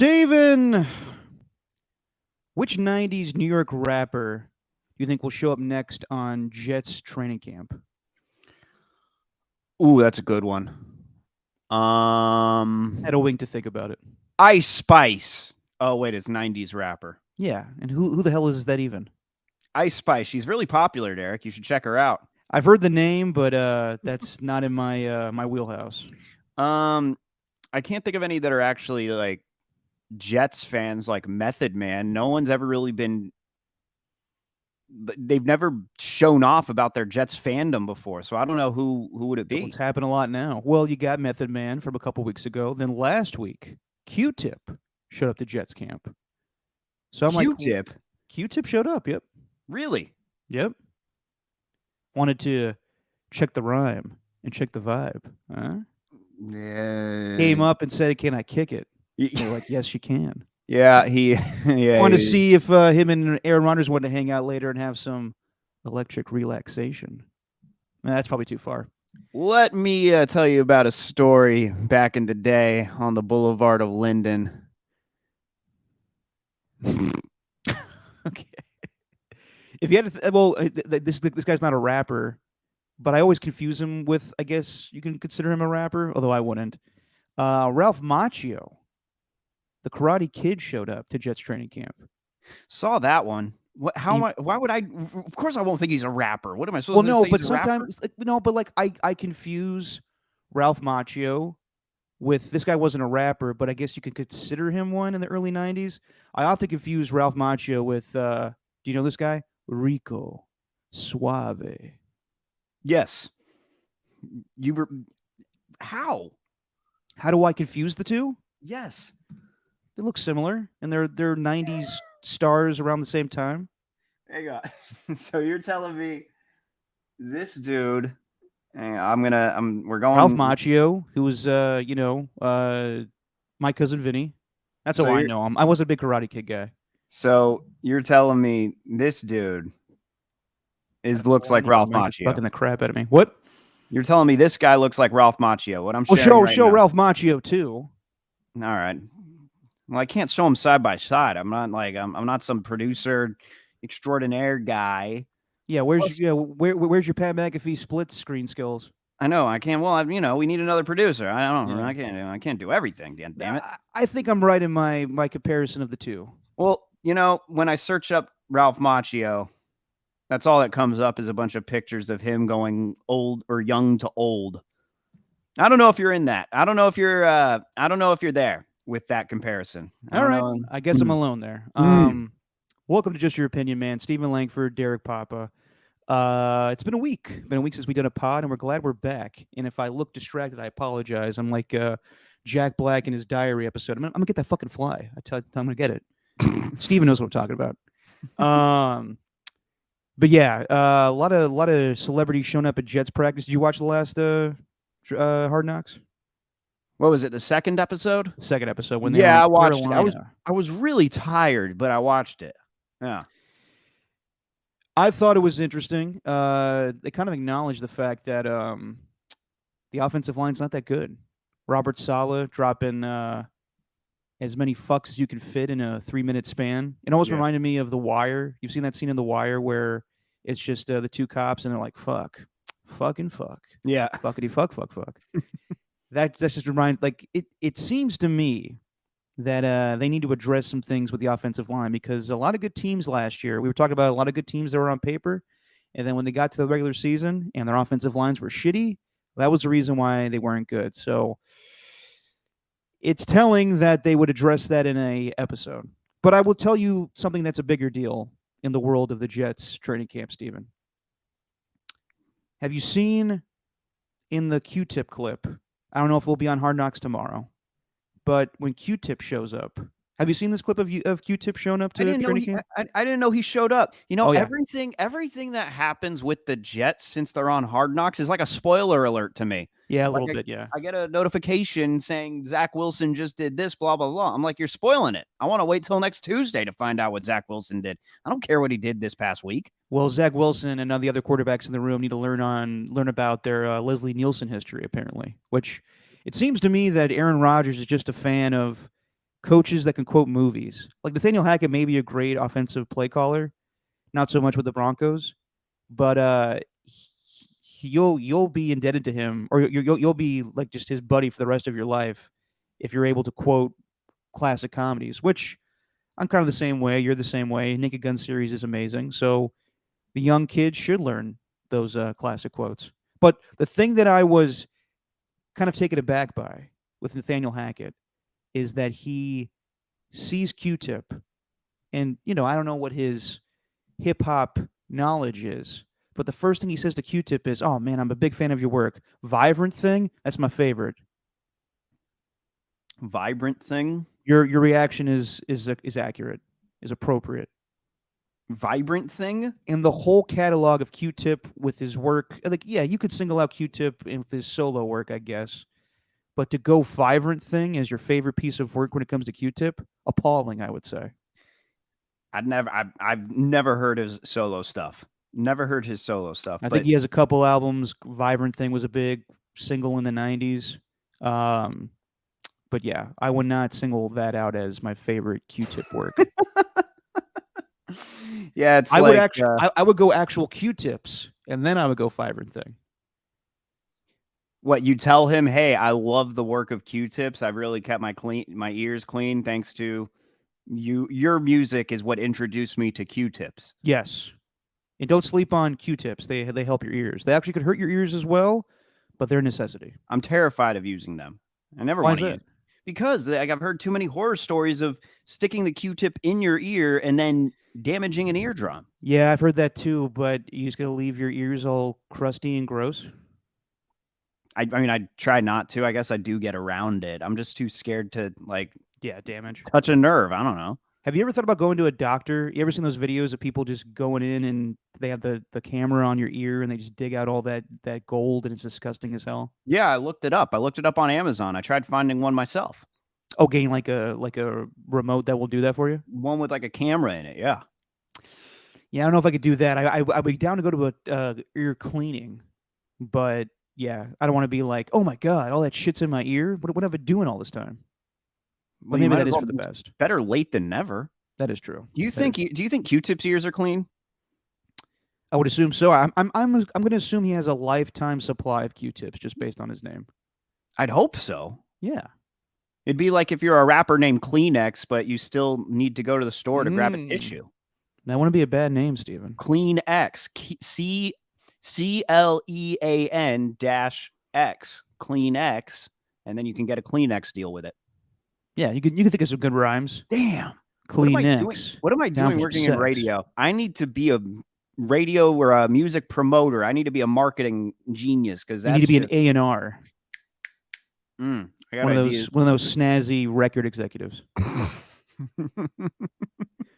Steven, which 90s New York rapper do you think will show up next on Jets training camp? Ooh, that's a good one. Had a wink to think about it. Ice Spice. Oh, wait, it's 90s rapper. Yeah, and who the hell is that even? Ice Spice. She's really popular, Derek. You should check her out. I've heard the name, but that's not in my wheelhouse. I can't think of any that are actually like Jets fans, like Method Man. No one's ever really been. They've never shown off about their Jets fandom before, so I don't know who would it be. It's happened a lot now. Well, you got Method Man from a couple weeks ago. Then last week, Q-Tip showed up to Jets camp. So I'm Q-Tip? like, Q-Tip showed up. Yep. Really? Yep. Wanted to check the rhyme and check the vibe. Huh? Yeah. Came up and said, "Can I kick it?" We're like, "Yes, you can." Yeah, wanted to see if him and Aaron Rodgers wanted to hang out later and have some electric relaxation. That's probably too far. Let me tell you about a story back in the day on the Boulevard of Linden. Okay. If you had to, this guy's not a rapper, but I always confuse him with. I guess you can consider him a rapper, although I wouldn't. Ralph Macchio, the Karate Kid, showed up to Jets training camp. Saw that one. What? How am I? Why would I? Of course, I won't think he's a rapper. What am I supposed to say? Well, no, but sometimes, I confuse Ralph Macchio with this guy wasn't a rapper, but I guess you could consider him one in the early '90s. I often confuse Ralph Macchio with. Do you know this guy? Rico Suave. Yes. You were. How? How do I confuse the two? Yes. They look similar, and they're 90s stars around the same time. Hang on. So you're telling me this dude? We're going. Ralph Macchio, who was my cousin Vinny. That's how I know him. I was a big Karate Kid guy. So you're telling me this dude looks like Ralph Macchio? Fucking the crap out of me. What? You're telling me this guy looks like Ralph Macchio? What I'm show Ralph Macchio too. All right. Well, I can't show them side by side. I'm not like I'm not some producer extraordinaire guy. Yeah, where's your Pat McAfee split screen skills? I know I can't. Well, we need another producer. I don't. Yeah. I can't do everything. Damn it. I think I'm right in my comparison of the two. Well, when I search up Ralph Macchio, that's all that comes up is a bunch of pictures of him going old or young to old. I don't know if you're in that. I don't know if you're. I don't know if you're there with that comparison. All right. I guess I'm alone there. Welcome to Just Your Opinion, man. Stephen Langford, Derek Papa. It's been a week. It's been a week since we've done a pod, and we're glad we're back. And if I look distracted, I apologize. I'm like Jack Black in his diary episode. I'm gonna get that fucking fly. I'm gonna get it. Stephen knows what I'm talking about. But yeah, a lot of celebrities showing up at Jets practice. Did you watch the last Hard Knocks? What was it? The second episode? Second episode. When I watched it. I was really tired, but I watched it. Yeah. I thought it was interesting. They kind of acknowledged the fact that the offensive line's not that good. Robert Saleh dropping as many fucks as you can fit in a 3-minute span. It almost reminded me of The Wire. You've seen that scene in The Wire where it's just the two cops and they're like, fuck. Fucking fuck. Yeah. Fuckity fuck. That's just it seems to me that they need to address some things with the offensive line because a lot of good teams last year, we were talking about a lot of good teams that were on paper, and then when they got to the regular season and their offensive lines were shitty, that was the reason why they weren't good. So it's telling that they would address that in a episode. But I will tell you something that's a bigger deal in the world of the Jets training camp, Steven. Have you seen in the Q-Tip clip, I don't know if we'll be on Hard Knocks tomorrow, but when Q-Tip shows up, have you seen this clip of Q-Tip showing up to training camp? I didn't know he showed up. Everything that happens with the Jets since they're on Hard Knocks is like a spoiler alert to me. Yeah, a little bit, yeah. I get a notification saying Zach Wilson just did this, blah, blah, blah. I'm like, you're spoiling it. I want to wait till next Tuesday to find out what Zach Wilson did. I don't care what he did this past week. Well, Zach Wilson and the other quarterbacks in the room need to learn about their Leslie Nielsen history, apparently, which it seems to me that Aaron Rodgers is just a fan of coaches that can quote movies. Like Nathaniel Hackett may be a great offensive play caller, not so much with the Broncos, but you'll be indebted to him, or you'll be like just his buddy for the rest of your life if you're able to quote classic comedies. Which I'm kind of the same way. You're the same way. Naked Gun series is amazing. So the young kids should learn those classic quotes. But the thing that I was kind of taken aback by with Nathaniel Hackett is that he sees Q-Tip, and I don't know what his hip hop knowledge is, but the first thing he says to Q-Tip is, "Oh man, I'm a big fan of your work. Vibrant Thing, that's my favorite." Vibrant Thing. Your reaction is accurate, is appropriate. Vibrant Thing. And the whole catalog of Q-Tip with his work, like, yeah, you could single out Q-Tip with his solo work, I guess. But to go Vibrant Thing as your favorite piece of work when it comes to Q-Tip, appalling, I would say. I've never heard his solo stuff. Never heard his solo stuff. I think he has a couple albums. Vibrant Thing was a big single in the 90s. But yeah, I would not single that out as my favorite Q-Tip work. Yeah, it's I would actually I would go actual Q-Tips, and then I would go Vibrant Thing. What, you tell him, hey, I love the work of Q-Tips. I've really kept my ears clean thanks to you. Your music is what introduced me to Q-Tips. Yes. And don't sleep on Q-Tips. They help your ears. They actually could hurt your ears as well, but they're a necessity. I'm terrified of using them. I never want to use it. Because I've heard too many horror stories of sticking the Q-tip in your ear and then damaging an eardrum. Yeah, I've heard that too, but you just gotta leave your ears all crusty and gross. I mean, I try not to. I guess I do get around it. I'm just too scared to, like, damage. Touch a nerve. I don't know. Have you ever thought about going to a doctor? You ever seen those videos of people just going in and they have the camera on your ear and they just dig out all that gold, and it's disgusting as hell? Yeah, I looked it up. I looked it up on Amazon. I tried finding one myself. Oh, getting like a remote that will do that for you? One with like a camera in it, yeah. Yeah, I don't know if I could do that. I'd be down to go to a ear cleaning, but yeah, I don't want to be like, oh my god, all that shit's in my ear. What have I been doing all this time? Well, maybe that is for the best. Better late than never. That is true. Do you think Q-Tip's ears are clean? I would assume so. I'm going to assume he has a lifetime supply of Q-Tips just based on his name. I'd hope so. Yeah. It'd be like if you're a rapper named Kleenex, but you still need to go to the store to grab a tissue. That wouldn't be a bad name, Steven. Kleenex. CLEAN-X. Kleenex. And then you can get a Kleenex deal with it. Yeah, you could think of some good rhymes. Damn. Kleenex. What am I doing working in radio? I need to be a radio or a music promoter. I need to be a marketing genius because you need to be an A&R. One of those snazzy record executives.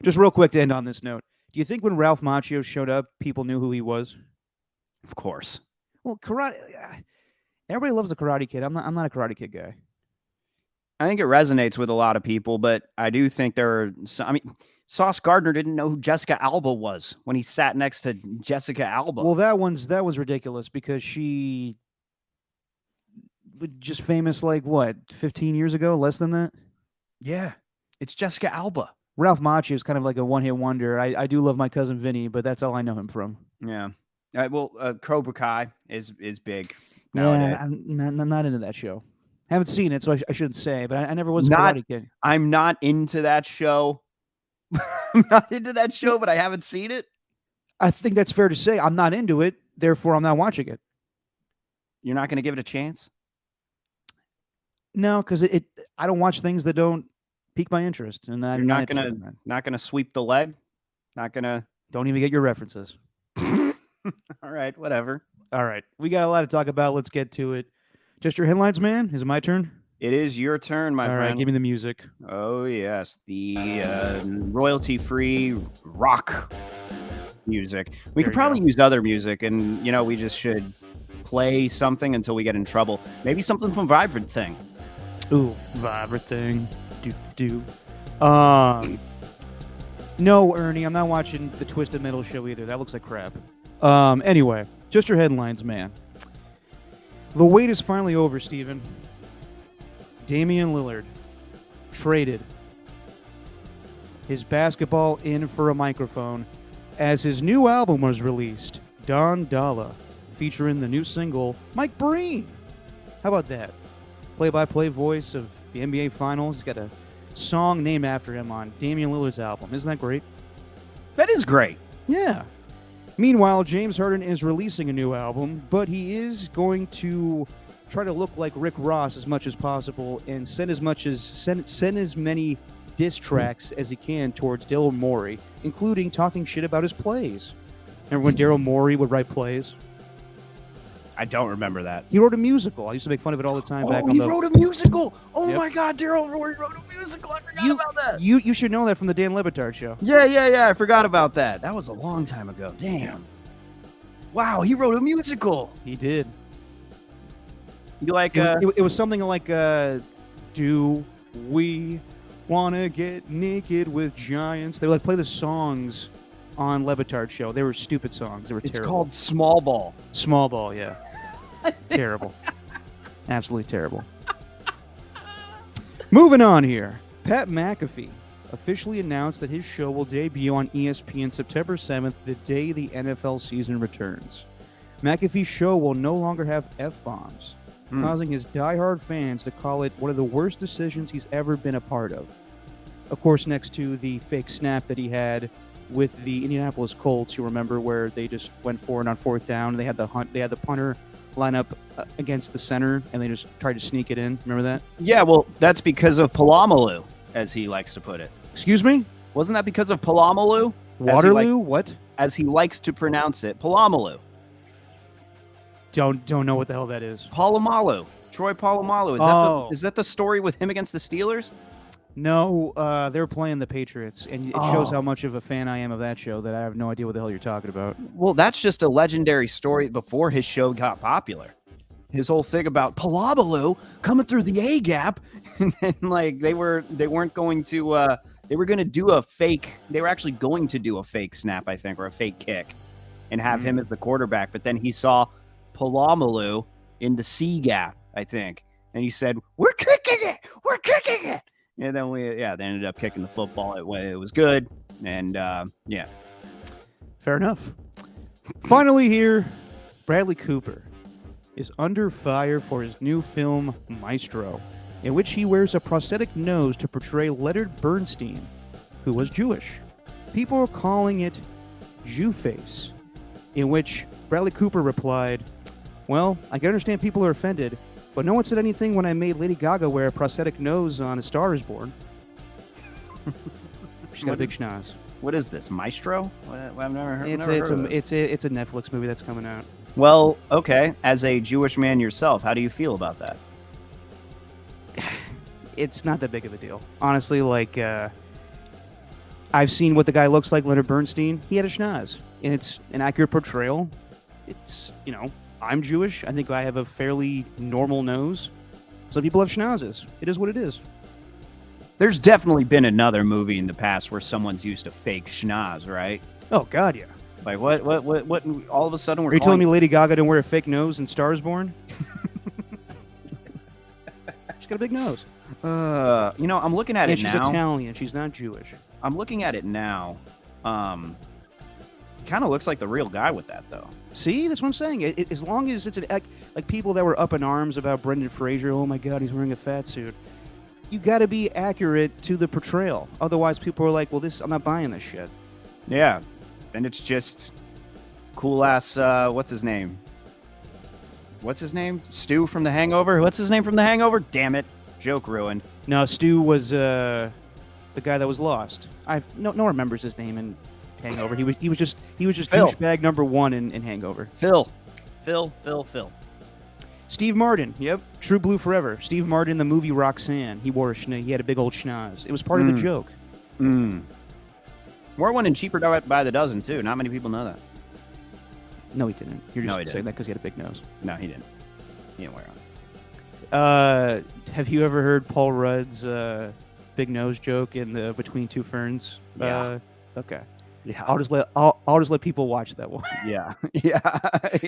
Just real quick to end on this note. Do you think when Ralph Macchio showed up, people knew who he was? Of course. Well, karate. Everybody loves the Karate Kid. I'm not a Karate Kid guy. I think it resonates with a lot of people, but I do think there are some, I mean, Sauce Gardner didn't know who Jessica Alba was when he sat next to Jessica Alba. Well, that one's ridiculous because she was just famous like what, 15 years ago, less than that? Yeah. It's Jessica Alba. Ralph Macchio is kind of like a one-hit wonder. I do love My Cousin Vinny, but that's all I know him from. Yeah. Cobra Kai is big. Yeah, I'm not into that show. I haven't seen it, so I shouldn't say, but I never was a Karate Kid. I'm not into that show. I'm not into that show, but I haven't seen it. I think that's fair to say. I'm not into it, therefore I'm not watching it. You're not going to give it a chance? No, because I don't watch things that don't pique my interest, and you're not gonna sweep the leg. Not gonna. Don't even get your references. All right, whatever. All right, we got a lot to talk about. Let's get to it. Just your headlines, man. Is it my turn? It is your turn, my friend. All right, give me the music. Oh yes, the royalty-free rock music. We could probably use other music, and we just should play something until we get in trouble. Maybe something from Vibrant Thing. Ooh, Vibrant Thing. Do. No, Ernie, I'm not watching the Twisted Metal show either. That looks like crap. Anyway, just your headlines, man. The wait is finally over, Steven. Damian Lillard traded his basketball in for a microphone as his new album was released, Don Dalla, featuring the new single, Mike Breen. How about that? Play-by-play voice of the NBA Finals. He's got a song named after him on Damian Lillard's album. Isn't that great? That is great. Yeah. Meanwhile, James Harden is releasing a new album, but he is going to try to look like Rick Ross as much as possible and send as many diss tracks as he can towards Daryl Morey, including talking shit about his plays. Remember when Daryl Morey would write plays? I don't remember that. He wrote a musical. I used to make fun of it all the time. He wrote a musical. Oh Yep. my God, Daryl Morey wrote a musical. I forgot about that. You should know that from the Dan Le Batard show. Yeah. I forgot about that. That was a long time ago. Damn. Wow, he wrote a musical. He did. You like? It was something like, "Do we want to get naked with giants?" They would like play the songs on Le Batard show. They were stupid songs. They were It's terrible. called Small Ball. Small Ball, yeah. Terrible. Absolutely terrible. Moving on here. Pat McAfee officially announced that his show will debut on ESPN September 7th, the day the NFL season returns. McAfee's show will no longer have F-bombs, causing his diehard fans to call it one of the worst decisions he's ever been a part of. Of course, next to the fake snap that he had with the Indianapolis Colts, you remember, where they just went for it on fourth down. They had the punter line up against the center, and they just tried to sneak it in. Remember that? Yeah, well, that's because of Palamalu, as he likes to put it. Excuse me? Wasn't that because of Palamalu? Waterloo? What? As he likes to pronounce it, Palamalu. Don't know what the hell that is. Palamalu. Troy Polamalu. Is that the story with him against the Steelers? No, they were playing the Patriots, and it shows how much of a fan I am of that show that I have no idea what the hell you're talking about. Well, that's just a legendary story before his show got popular. His whole thing about Palamalu coming through the A gap, and then like they were going to do a fake. They were actually going to do a fake snap, I think, or a fake kick, and have him as the quarterback. But then he saw Palamalu in the C gap, I think, and he said, "We're kicking it! We're kicking it!" And then they ended up kicking the football. It was good, and yeah. Fair enough. Finally here, Bradley Cooper is under fire for his new film, Maestro, in which he wears a prosthetic nose to portray Leonard Bernstein, who was Jewish. People are calling it Jewface, in which Bradley Cooper replied, "Well, I can understand people are offended, but no one said anything when I made Lady Gaga wear a prosthetic nose on A Star Is Born." She's got a big schnoz. What is this, Maestro? I've never heard. It's a Netflix movie that's coming out. Well, okay. As a Jewish man yourself, how do you feel about that? It's not that big of a deal, honestly. Like, I've seen what the guy looks like, Leonard Bernstein. He had a schnoz, and it's an accurate portrayal. It's, I'm Jewish. I think I have a fairly normal nose. Some people have schnozzes. It is what it is. There's definitely been another movie in the past where someone's used a fake schnoz, right? Oh God, yeah. Like what? All of a sudden, Are you telling me Lady Gaga didn't wear a fake nose in Star Is Born? She's got a big nose. I'm looking at it now. She's Italian. She's not Jewish. I'm looking at it now. Kind of looks like the real guy with that, though. See, that's what I'm saying. As long as it's like people that were up in arms about Brendan Fraser, oh my God, he's wearing a fat suit. You got to be accurate to the portrayal. Otherwise, people are like, well, I'm not buying this shit. Yeah, and it's just cool ass. What's his name? Stu from The Hangover. What's his name from The Hangover? Damn it, joke ruined. No, Stu was the guy that was lost. No one remembers his name in Hangover. He was just Phil. douchebag number one in Hangover. Phil. Steve Martin. Yep. True Blue Forever. Steve Martin in the movie Roxanne. He had a big old schnoz. It was part of the joke. More one and cheaper by the dozen too. Not many people know that. No, he didn't. You're just saying that because he had a big nose. No, he didn't. He didn't wear it. Have you ever heard Paul Rudd's big nose joke in the Between Two Ferns? Yeah. Okay. Yeah. I'll just let people watch that one. Yeah. Yeah.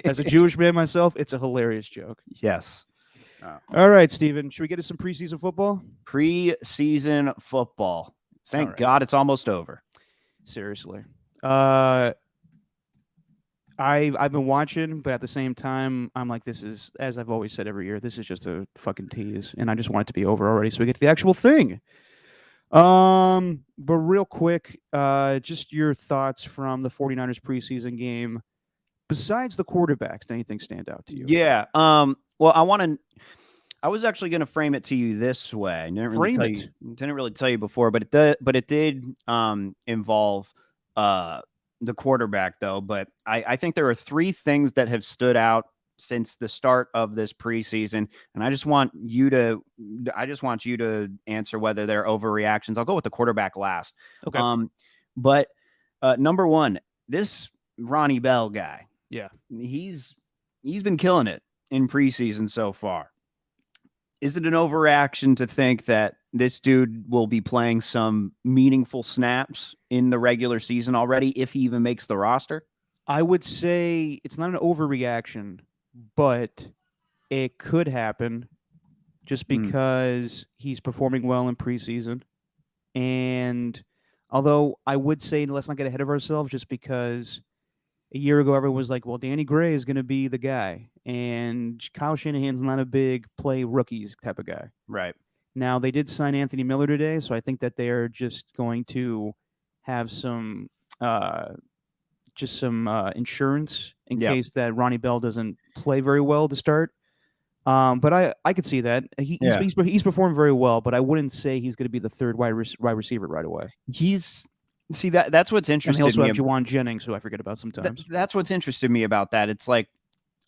As a Jewish man myself, it's a hilarious joke. Yes. All right, Steven. Should we get to some preseason football? Preseason football. Thank right. God it's almost over. Seriously. I've been watching, but at the same time, I'm like, this is, as I've always said every year, this is just a fucking tease, and I just want it to be over already so we get to the actual thing. But real quick, just your thoughts from the 49ers preseason game. Besides the quarterbacks, did anything stand out to you? Yeah. Well, I was actually going to frame it to you this way. I didn't really tell you before, but it did involve the quarterback though. But I think there are three things that have stood out since the start of this preseason, and I just want you to answer whether they're overreactions. I'll go with the quarterback last. Okay. But number one, this Ronnie Bell guy. Yeah, he's been killing it in preseason so far. Is it an overreaction to think that this dude will be playing some meaningful snaps in the regular season already, if he even makes the roster? I would say it's not an overreaction, but it could happen just because he's performing well in preseason. And although I would say let's not get ahead of ourselves, just because a year ago everyone was like, well, Danny Gray is going to be the guy. And Kyle Shanahan's not a big play rookies type of guy. Right. Now, they did sign Anthony Miller today, so I think that they're just going to have some insurance in case that Ronnie Bell doesn't play very well to start. But I could see that. He's performed very well, but I wouldn't say he's going to be the third wide receiver right away. That's what's interesting. And they also have Juwan Jennings, who I forget about sometimes. That's what's interested me about that. It's like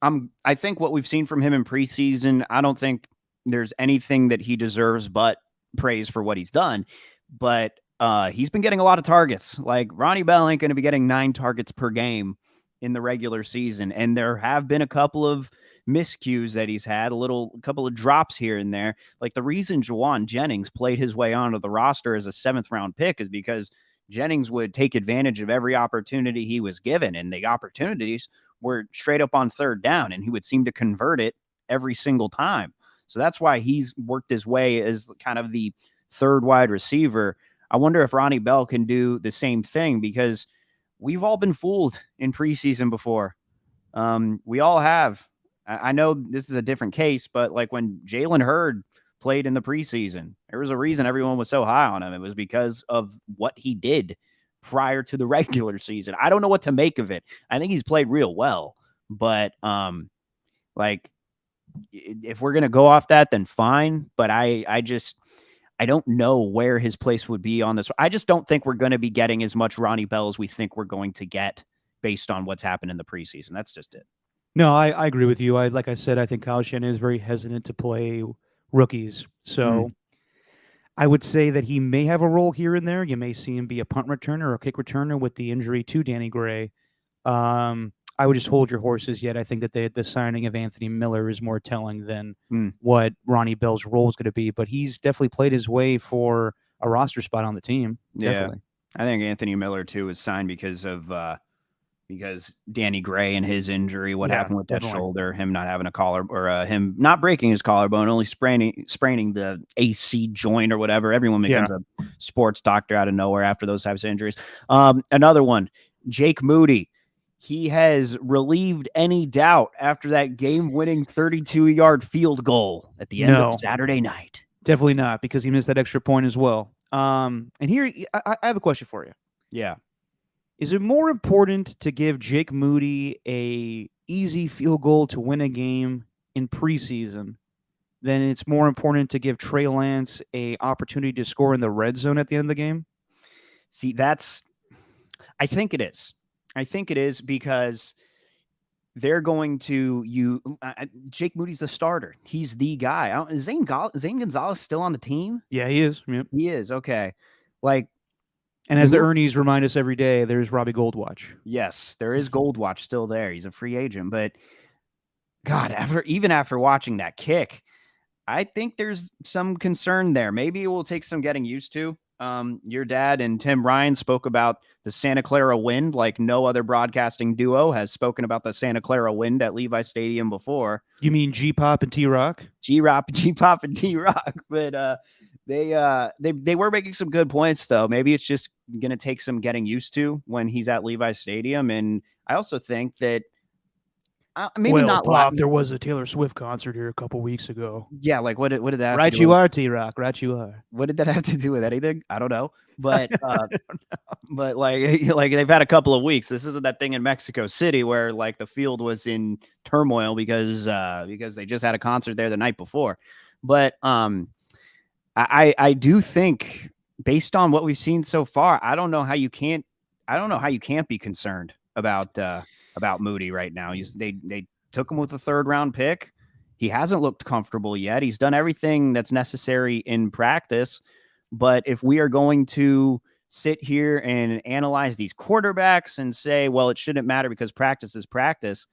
I think what we've seen from him in preseason, I don't think there's anything that he deserves but praise for what he's done. But he's been getting a lot of targets. Like Ronnie Bell ain't going to be getting 9 targets per game in the regular season. And there have been a couple of miscues that he's had, a couple of drops here and there. Like the reason Juwan Jennings played his way onto the roster as a 7th round pick is because Jennings would take advantage of every opportunity he was given. And the opportunities were straight up on 3rd down, and he would seem to convert it every single time. So that's why he's worked his way as kind of the 3rd wide receiver. I wonder if Ronnie Bell can do the same thing, because we've all been fooled in preseason before. We all have. I know this is a different case, but like when Jalen Hurd played in the preseason, there was a reason everyone was so high on him. It was because of what he did prior to the regular season. I don't know what to make of it. I think he's played real well, but like if we're going to go off that, then fine. But I don't know where his place would be on this. I just don't think we're going to be getting as much Ronnie Bell as we think we're going to get based on what's happened in the preseason. That's just it. No, I agree with you. Like I said, I think Kyle Shanahan is very hesitant to play rookies. So I would say that he may have a role here and there. You may see him be a punt returner or a kick returner with the injury to Danny Gray. I would just hold your horses yet. I think that the signing of Anthony Miller is more telling than what Ronnie Bell's role is going to be. But he's definitely played his way for a roster spot on the team. Definitely. I think Anthony Miller, too, was signed because Danny Gray and his injury, what happened with that shoulder, him not having a collar, or him not breaking his collarbone, only spraining the AC joint or whatever. Everyone becomes a sports doctor out of nowhere after those types of injuries. Another one, Jake Moody. He has relieved any doubt after that game-winning 32-yard field goal at the end of Saturday night. Definitely not, because he missed that extra point as well. And here, I have a question for you. Yeah. Is it more important to give Jake Moody a easy field goal to win a game in preseason than it's more important to give Trey Lance a opportunity to score in the red zone at the end of the game? See, I think it is. I think it is because they're going to Jake Moody's the starter. He's the guy. Is Zane Gonzalez still on the team? Yeah, he is. Yep. He is. Okay. And as the Ernies remind us every day, there's Robbie Goldwatch. Yes, there is Goldwatch still there. He's a free agent. But, God, even after watching that kick, I think there's some concern there. Maybe it will take some getting used to. Your dad and Tim Ryan spoke about the Santa Clara Wind like no other broadcasting duo has spoken about the Santa Clara Wind at Levi Stadium before. You mean G-Pop and T-Rock? G-Pop, and T-Rock. But they were making some good points, though. Maybe it's just going to take some getting used to when he's at Levi Stadium. And I also think that maybe well, not Pop, there was a Taylor Swift concert here a couple weeks ago. Yeah, like what did that have right to do you with? are, T-Rock. Right you are. What did that have to do with anything? I don't know. But I don't know. but like they've had a couple of weeks. This isn't that thing in Mexico City where like the field was in turmoil because they just had a concert there the night before. But I do think based on what we've seen so far, I don't know how you can't be concerned about Moody right now. They took him with a 3rd round pick. He hasn't looked comfortable yet. He's done everything that's necessary in practice. But if we are going to sit here and analyze these quarterbacks and say, well, it shouldn't matter because practice is practice,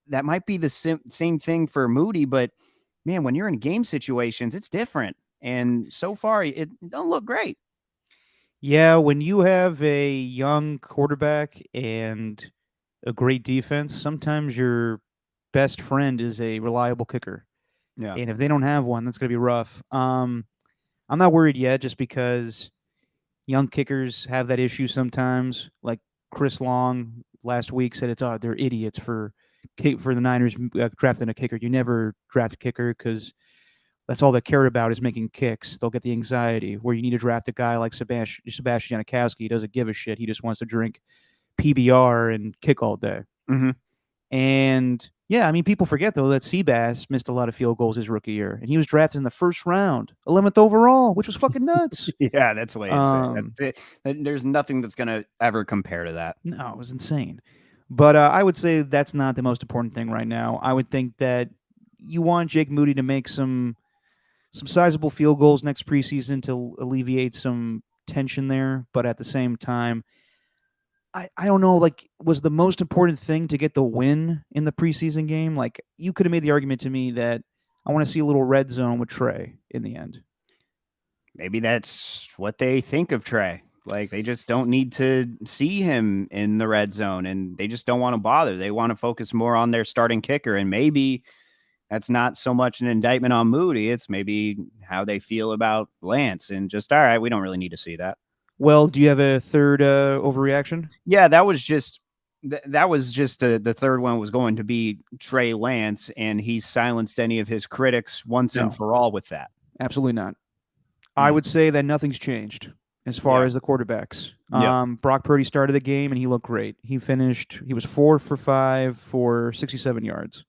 that might be the same thing for Moody. But man, when you're in game situations, it's different. And so far, it don't look great. Yeah, when you have a young quarterback and a great defense, sometimes your best friend is a reliable kicker. Yeah. And if they don't have one, that's going to be rough. I'm not worried yet just because young kickers have that issue sometimes. Like Chris Long last week said, they're idiots for the Niners drafting a kicker. You never draft a kicker because that's all they care about is making kicks. They'll get the anxiety. Where you need to draft a guy like Sebastian Janikowski. He doesn't give a shit. He just wants to drink PBR and kick all day. Mm-hmm. And yeah, I mean, people forget though that Seabass missed a lot of field goals his rookie year, and he was drafted in the 1st round, 11th overall, which was fucking nuts. Yeah, that's the way it's. There's nothing that's gonna ever compare to that. No, it was insane. But I would say that's not the most important thing right now. I would think that you want Jake Moody to make some sizable field goals next preseason to alleviate some tension there. But at the same time, I don't know, like, was the most important thing to get the win in the preseason game? Like, you could have made the argument to me that I want to see a little red zone with Trey in the end. Maybe that's what they think of Trey. Like, they just don't need to see him in the red zone, and they just don't want to bother. They want to focus more on their starting kicker, and maybe that's not so much an indictment on Moody. It's maybe how they feel about Lance, and just, all right, we don't really need to see that. Well, do you have a third overreaction? Yeah, that was just the 3rd one was going to be Trey Lance, and he silenced any of his critics once and for all with that. Absolutely not. I would say that nothing's changed as far as the quarterbacks. Brock Purdy started the game, and he looked great. He was 4 for 5 for 67 yards.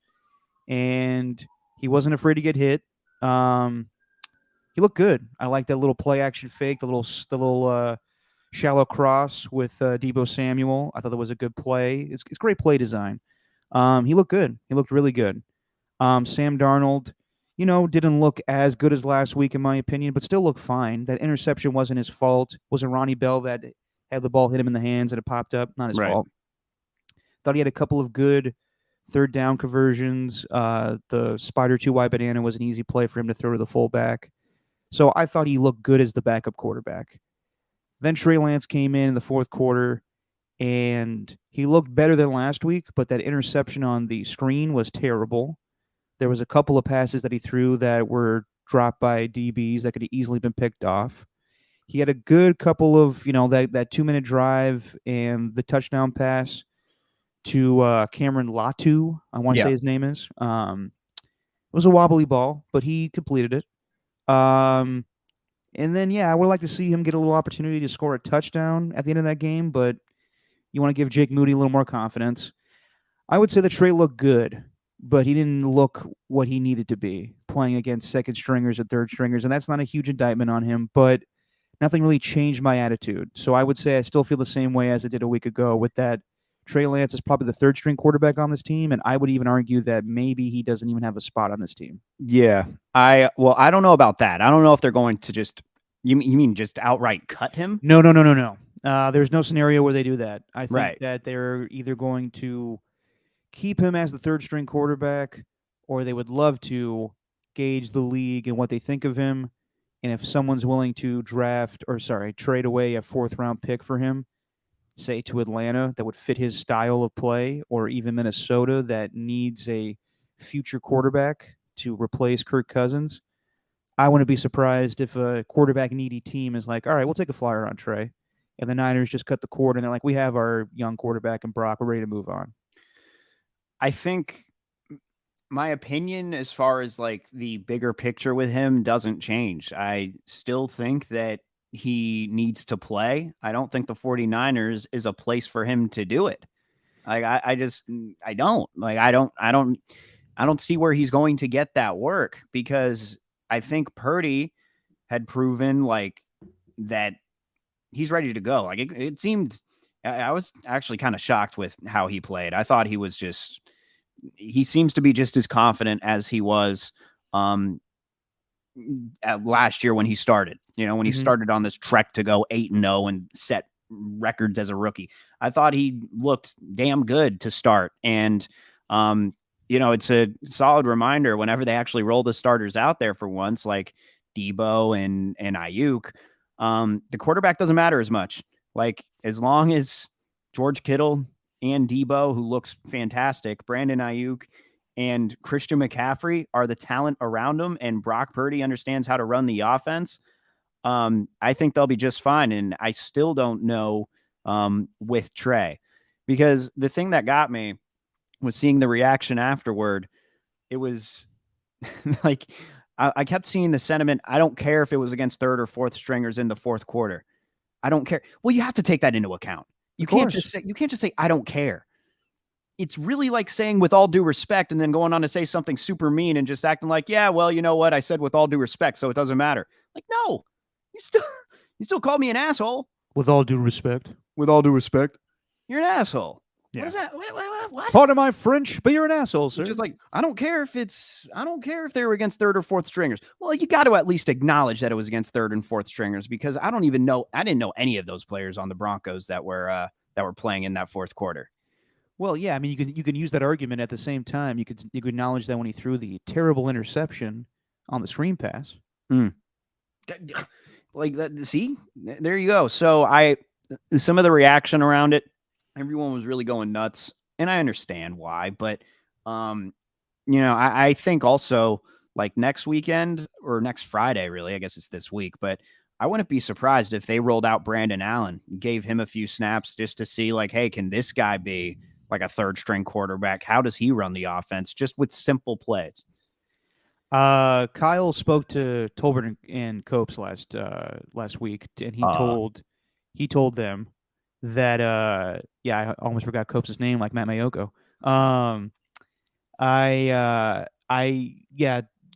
And he wasn't afraid to get hit. He looked good. I like that little play action fake, the little shallow cross with Deebo Samuel. I thought that was a good play. It's great play design. He looked good. He looked really good. Sam Darnold, didn't look as good as last week in my opinion, but still looked fine. That interception wasn't his fault. It wasn't Ronnie Bell that had the ball hit him in the hands and it popped up. Not his fault. Thought he had a couple of good 3rd down conversions. The Spider 2Y banana was an easy play for him to throw to the fullback. So I thought he looked good as the backup quarterback. Then Trey Lance came in the 4th quarter, and he looked better than last week, but that interception on the screen was terrible. There was a couple of passes that he threw that were dropped by DBs that could have easily been picked off. He had a good couple of, that 2-minute drive and the touchdown pass to Cameron Latu, I want to say his name is. It was a wobbly ball, but he completed it. And then, I would like to see him get a little opportunity to score a touchdown at the end of that game, but you want to give Jake Moody a little more confidence. I would say that Trey looked good, but he didn't look what he needed to be playing against 2nd stringers and 3rd stringers, and that's not a huge indictment on him, but nothing really changed my attitude. So I would say I still feel the same way as I did a week ago with that. Trey Lance is probably the 3rd string quarterback on this team, and I would even argue that maybe he doesn't even have a spot on this team. Yeah, I don't know about that. I don't know if they're going to just you mean just outright cut him? No. There's no scenario where they do that. I think that they're either going to keep him as the 3rd string quarterback, or they would love to gauge the league and what they think of him And if someone's willing to trade away a 4th-round pick for him, say to Atlanta, that would fit his style of play, or even Minnesota that needs a future quarterback to replace Kirk Cousins, I wouldn't be surprised if a quarterback needy team is like, all right, we'll take a flyer on Trey. And the Niners just cut the cord and they're like, we have our young quarterback and Brock, we're ready to move on. I think my opinion as far as like the bigger picture with him doesn't change. I still think that he needs to play. I don't think the 49ers is a place for him to do it. Like I don't like I don't see where he's going to get that work, because I think Purdy had proven like that he's ready to go. Like it seemed, I was actually kind of shocked with how he played. I thought he seems to be just as confident as he was last year when he started. When he started on this trek to go 8-0 and set records as a rookie. I thought he looked damn good to start. And, it's a solid reminder whenever they actually roll the starters out there for once, like Debo and Ayuk, the quarterback doesn't matter as much. Like, as long as George Kittle and Debo, who looks fantastic, Brandon Ayuk and Christian McCaffrey are the talent around him, and Brock Purdy understands how to run the offense, I think they'll be just fine. And I still don't know with Trey, because the thing that got me was seeing the reaction afterward. It was like, I kept seeing the sentiment, I don't care if it was against 3rd or 4th stringers in the 4th quarter. I don't care. Well, you have to take that into account. You can't just say, I don't care. It's really like saying with all due respect and then going on to say something super mean and just acting like, yeah, well, you know what? I said with all due respect, so it doesn't matter. Like, no, you still called me an asshole. With all due respect. With all due respect. You're an asshole. Yeah. What is that? What? Pardon my French, but you're an asshole, sir. It's just like, I don't care if they were against 3rd or 4th stringers. Well, you got to at least acknowledge that it was against 3rd and 4th stringers, because I didn't know any of those players on the Broncos that were playing in that 4th quarter. Well, yeah, I mean, you can use that argument at the same time. You could acknowledge that when he threw the terrible interception on the screen pass. Like that. See, there you go. So some of the reaction around it, everyone was really going nuts, and I understand why. But I think also, like, next weekend or next Friday, really, I guess it's this week, but I wouldn't be surprised if they rolled out Brandon Allen, gave him a few snaps just to see, like, hey, can this guy be like a 3rd-string quarterback? How does he run the offense just with simple plays? Kyle spoke to Tolbert and Copes last week, and he told them that I almost forgot Copes' name, like Matt Mayoko.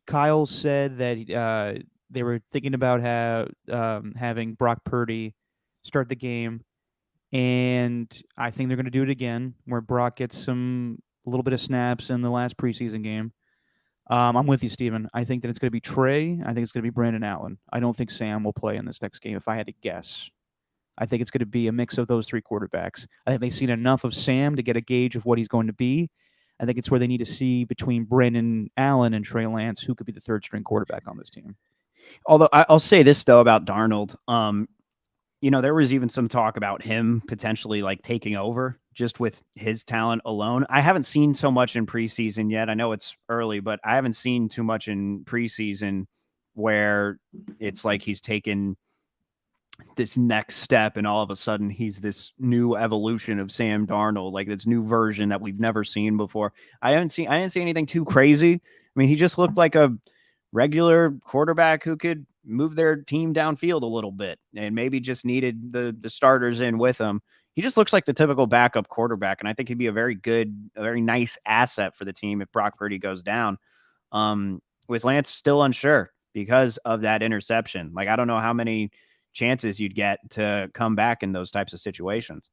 Kyle said that they were thinking about having Brock Purdy start the game, and I think they're going to do it again, where Brock gets a little bit of snaps in the last preseason game. I'm with you, Steven. I think that it's going to be Trey. I think it's going to be Brandon Allen. I don't think Sam will play in this next game, if I had to guess. I think it's going to be a mix of those 3 quarterbacks. I think they've seen enough of Sam to get a gauge of what he's going to be. I think it's where they need to see between Brandon Allen and Trey Lance who could be the 3rd-string quarterback on this team. Although I'll say this, though, about Darnold. There was even some talk about him potentially like taking over just with his talent alone. I haven't seen so much in preseason yet. I know it's early, but I haven't seen too much in preseason where it's like he's taken this next step and all of a sudden he's this new evolution of Sam Darnold, like this new version that we've never seen before. I didn't see anything too crazy. I mean, he just looked like a regular quarterback who could move their team downfield a little bit and maybe just needed the starters in with him. He just looks like the typical backup quarterback, and I think he'd be a very nice asset for the team if Brock Purdy goes down. With Lance still unsure because of that interception. Like, I don't know how many chances you'd get to come back in those types of situations.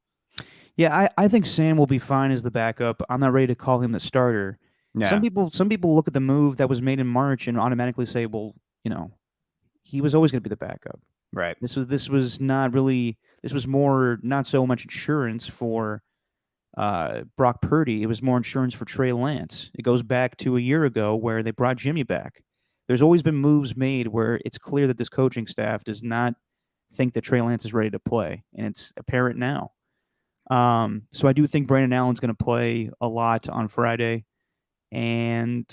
Yeah, I think Sam will be fine as the backup. I'm not ready to call him the starter. Yeah. Some people look at the move that was made in March and automatically say, well, he was always going to be the backup. Right. This was not really. This was more not so much insurance for Brock Purdy. It was more insurance for Trey Lance. It goes back to a year ago where they brought Jimmy back. there's always been moves made where it's clear that this coaching staff does not think that Trey Lance is ready to play, and it's apparent now. So I do think Brandon Allen's going to play a lot on Friday, and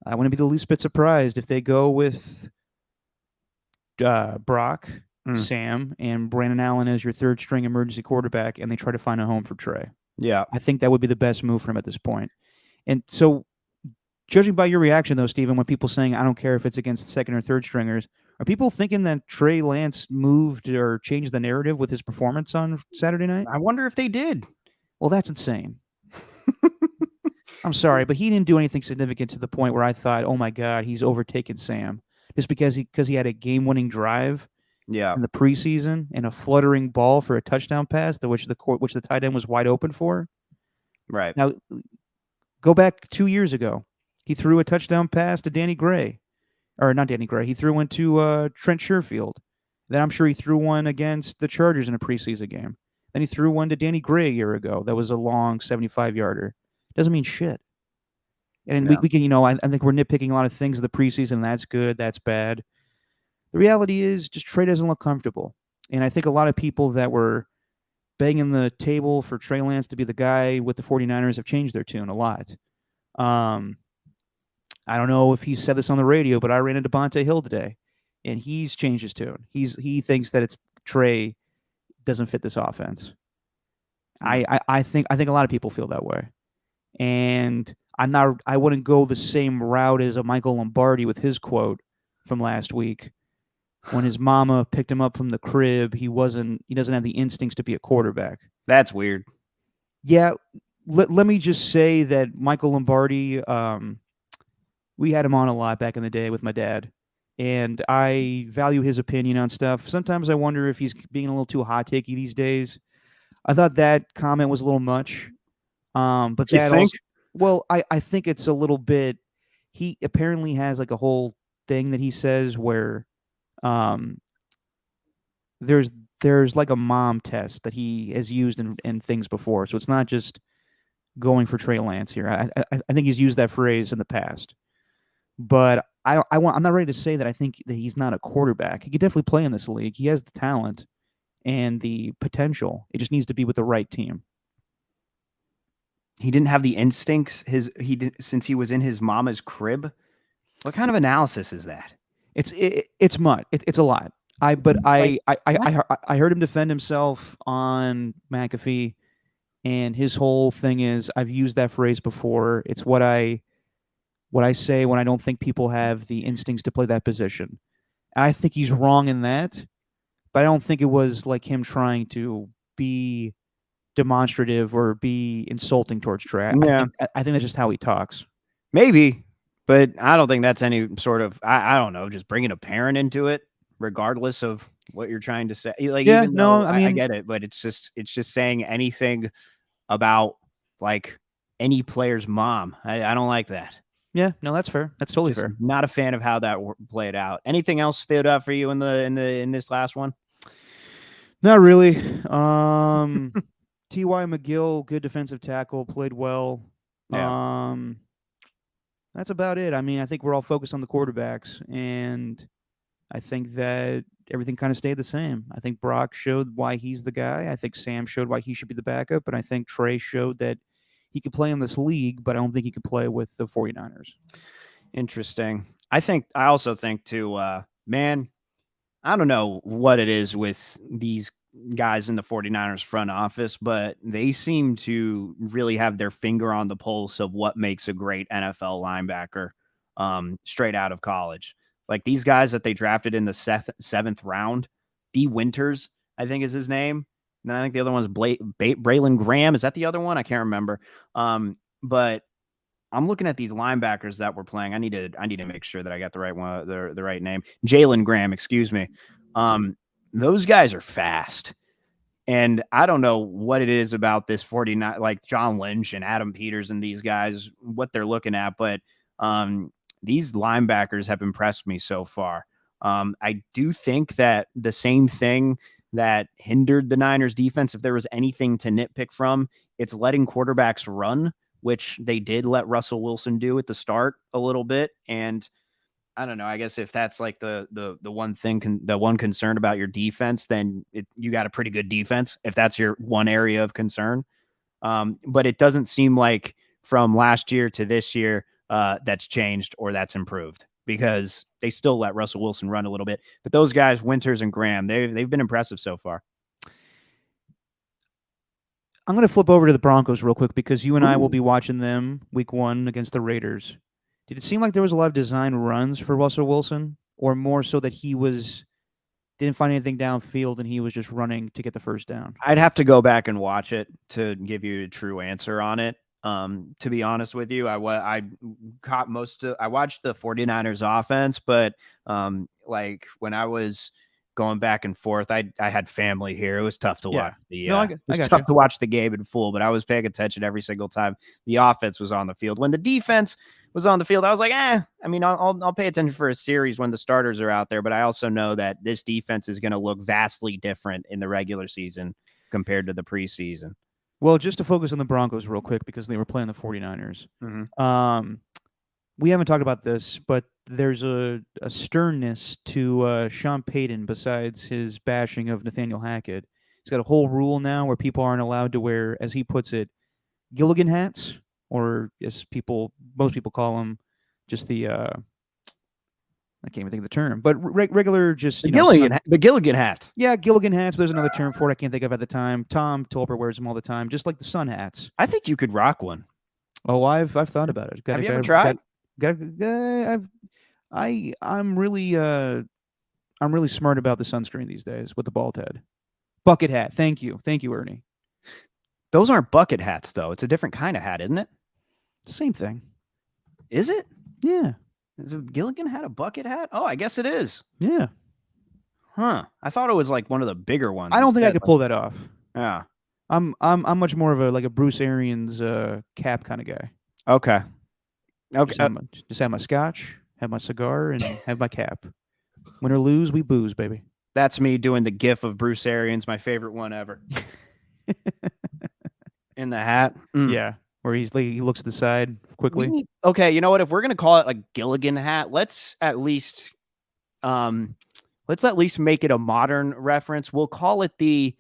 I wouldn't be the least bit surprised if they go with Brock, Sam, and Brandon Allen as your third string emergency quarterback, and they try to find a home for Trey. Yeah. I think that would be the best move for him at this point. And so, judging by your reaction, though, Stephen, when people saying, I don't care if it's against second or third stringers, are people thinking that Trey Lance moved or changed the narrative with his performance on Saturday night? I wonder if they did. Well, that's insane. I'm sorry, but he didn't do anything significant to the point where I thought, oh my God, he's overtaken Sam. Just because he had a game-winning drive in the preseason and a fluttering ball for a touchdown pass, which the tight end was wide open for. Right. Now, go back 2 years ago. He threw a touchdown pass to Danny Gray. Or not Danny Gray. He threw one to Trent Sherfield. Then I'm sure he threw one against the Chargers in a preseason game. Then he threw one to Danny Gray a year ago. That was a long 75-yarder. Doesn't mean shit. And we can, I think we're nitpicking a lot of things in the preseason. That's good. That's bad. The reality is just Trey doesn't look comfortable. And I think a lot of people that were banging the table for Trey Lance to be the guy with the 49ers have changed their tune a lot. I don't know if he said this on the radio, but I ran into Devontae Hill today, and he's changed his tune. He thinks that it's Trey doesn't fit this offense. I think a lot of people feel that way. And I wouldn't go the same route as a Michael Lombardi with his quote from last week when his mama picked him up from the crib. He doesn't have the instincts to be a quarterback. That's weird. Yeah. Let me just say that Michael Lombardi, we had him on a lot back in the day with my dad, and I value his opinion on stuff. Sometimes I wonder if he's being a little too hot-takey these days. I thought that comment was a little much. But you that think? Also, well, I think it's a little bit. He apparently has like a whole thing that he says where, there's like a mom test that he has used in things before, so it's not just going for Trey Lance here. I think he's used that phrase in the past, but I'm not ready to say that I think that he's not a quarterback. He could definitely play in this league. He has the talent and the potential. It just needs to be with the right team. He didn't have the instincts since he was in his mama's crib. What kind of analysis is that? It's mud. It's a lot. I heard him defend himself on McAfee, and his whole thing is I've used that phrase before. It's what I say when I don't think people have the instincts to play that position. I think he's wrong in that, but I don't think it was like him trying to be demonstrative or be insulting towards Trey. Yeah. I think that's just how he talks. Maybe, but I don't think that's any sort of, I don't know, just bringing a parent into it, regardless of what you're trying to say. Like, yeah, even no, though I mean, I get it, but it's just saying anything about like any player's mom. I don't like that. Yeah, no, that's fair. That's totally fair. Not a fan of how that played out. Anything else stood out for you in this last one? Not really. T.Y. McGill, good defensive tackle, played well. Yeah. That's about it. I mean, I think we're all focused on the quarterbacks, and I think that everything kind of stayed the same. I think Brock showed why he's the guy. I think Sam showed why he should be the backup, and I think Trey showed that he could play in this league, but I don't think he could play with the 49ers. Interesting. I also think too, man, I don't know what it is with these guys in the 49ers front office, but they seem to really have their finger on the pulse of what makes a great NFL linebacker straight out of college. Like these guys that they drafted in the seventh round, D. Winters, I think is his name. And I think the other one's Braylon Graham. Is that the other one? I can't remember. But I'm looking at these linebackers that we're playing. I need to make sure that I got the right one, the right name. Jalen Graham, excuse me. Those guys are fast. And I don't know what it is about this 49, like John Lynch and Adam Peters and these guys, what they're looking at, but these linebackers have impressed me so far. I do think that the same thing that hindered the Niners defense, if there was anything to nitpick from, it's letting quarterbacks run, which they did let Russell Wilson do at the start a little bit. And I don't know. I guess if that's like the one thing, the one concern about your defense, then you got a pretty good defense. If that's your one area of concern, but it doesn't seem like from last year to this year that's changed or that's improved, because they still let Russell Wilson run a little bit. But those guys, Winters and Graham, they've been impressive so far. I'm going to flip over to the Broncos real quick because you and I will be watching them week 1 against the Raiders. Did it seem like there was a lot of design runs for Russell Wilson, or more so that he didn't find anything downfield and he was just running to get the first down? I'd have to go back and watch it to give you a true answer on it. To be honest with you, I watched the 49ers offense, but like when I was going back and forth, I had family here. It was tough to watch it was tough to watch the game in full, but I was paying attention every single time the offense was on the field. When the defense was on the field, I was like, I mean, I'll pay attention for a series when the starters are out there, but I also know that this defense is going to look vastly different in the regular season compared to the preseason. Well, just to focus on the Broncos real quick because they were playing the 49ers. Mm-hmm. We haven't talked about this, but there's a sternness to Sean Payton besides his bashing of Nathaniel Hackett. He's got a whole rule now where people aren't allowed to wear, as he puts it, Gilligan hats, or as most people call them, just the I can't even think of the term, but regular, just the Gilligan hat. Yeah, Gilligan hats. But there's another term for it I can't think of at the time. Tom Tolper wears them all the time, just like the sun hats. I think you could rock one. Oh, I've thought about it. Have you ever tried? I'm really smart about the sunscreen these days with the bald head. Bucket hat. Thank you, Ernie. Those aren't bucket hats though. It's a different kind of hat, isn't it? Same thing. Is it? Yeah. Is a Gilligan hat a bucket hat? Oh, I guess it is. Yeah. Huh. I thought it was like one of the bigger ones. I don't think I could pull that off. Yeah. I'm much more of a Bruce Arians cap kind of guy. Okay. Just have my scotch, have my cigar, and have my cap. Win or lose, we booze, baby. That's me doing the gif of Bruce Arians, my favorite one ever. In the hat. Yeah. Where he looks to the side quickly. Okay, you know what? If we're gonna call it a Gilligan hat, let's at least make it a modern reference. We'll call it the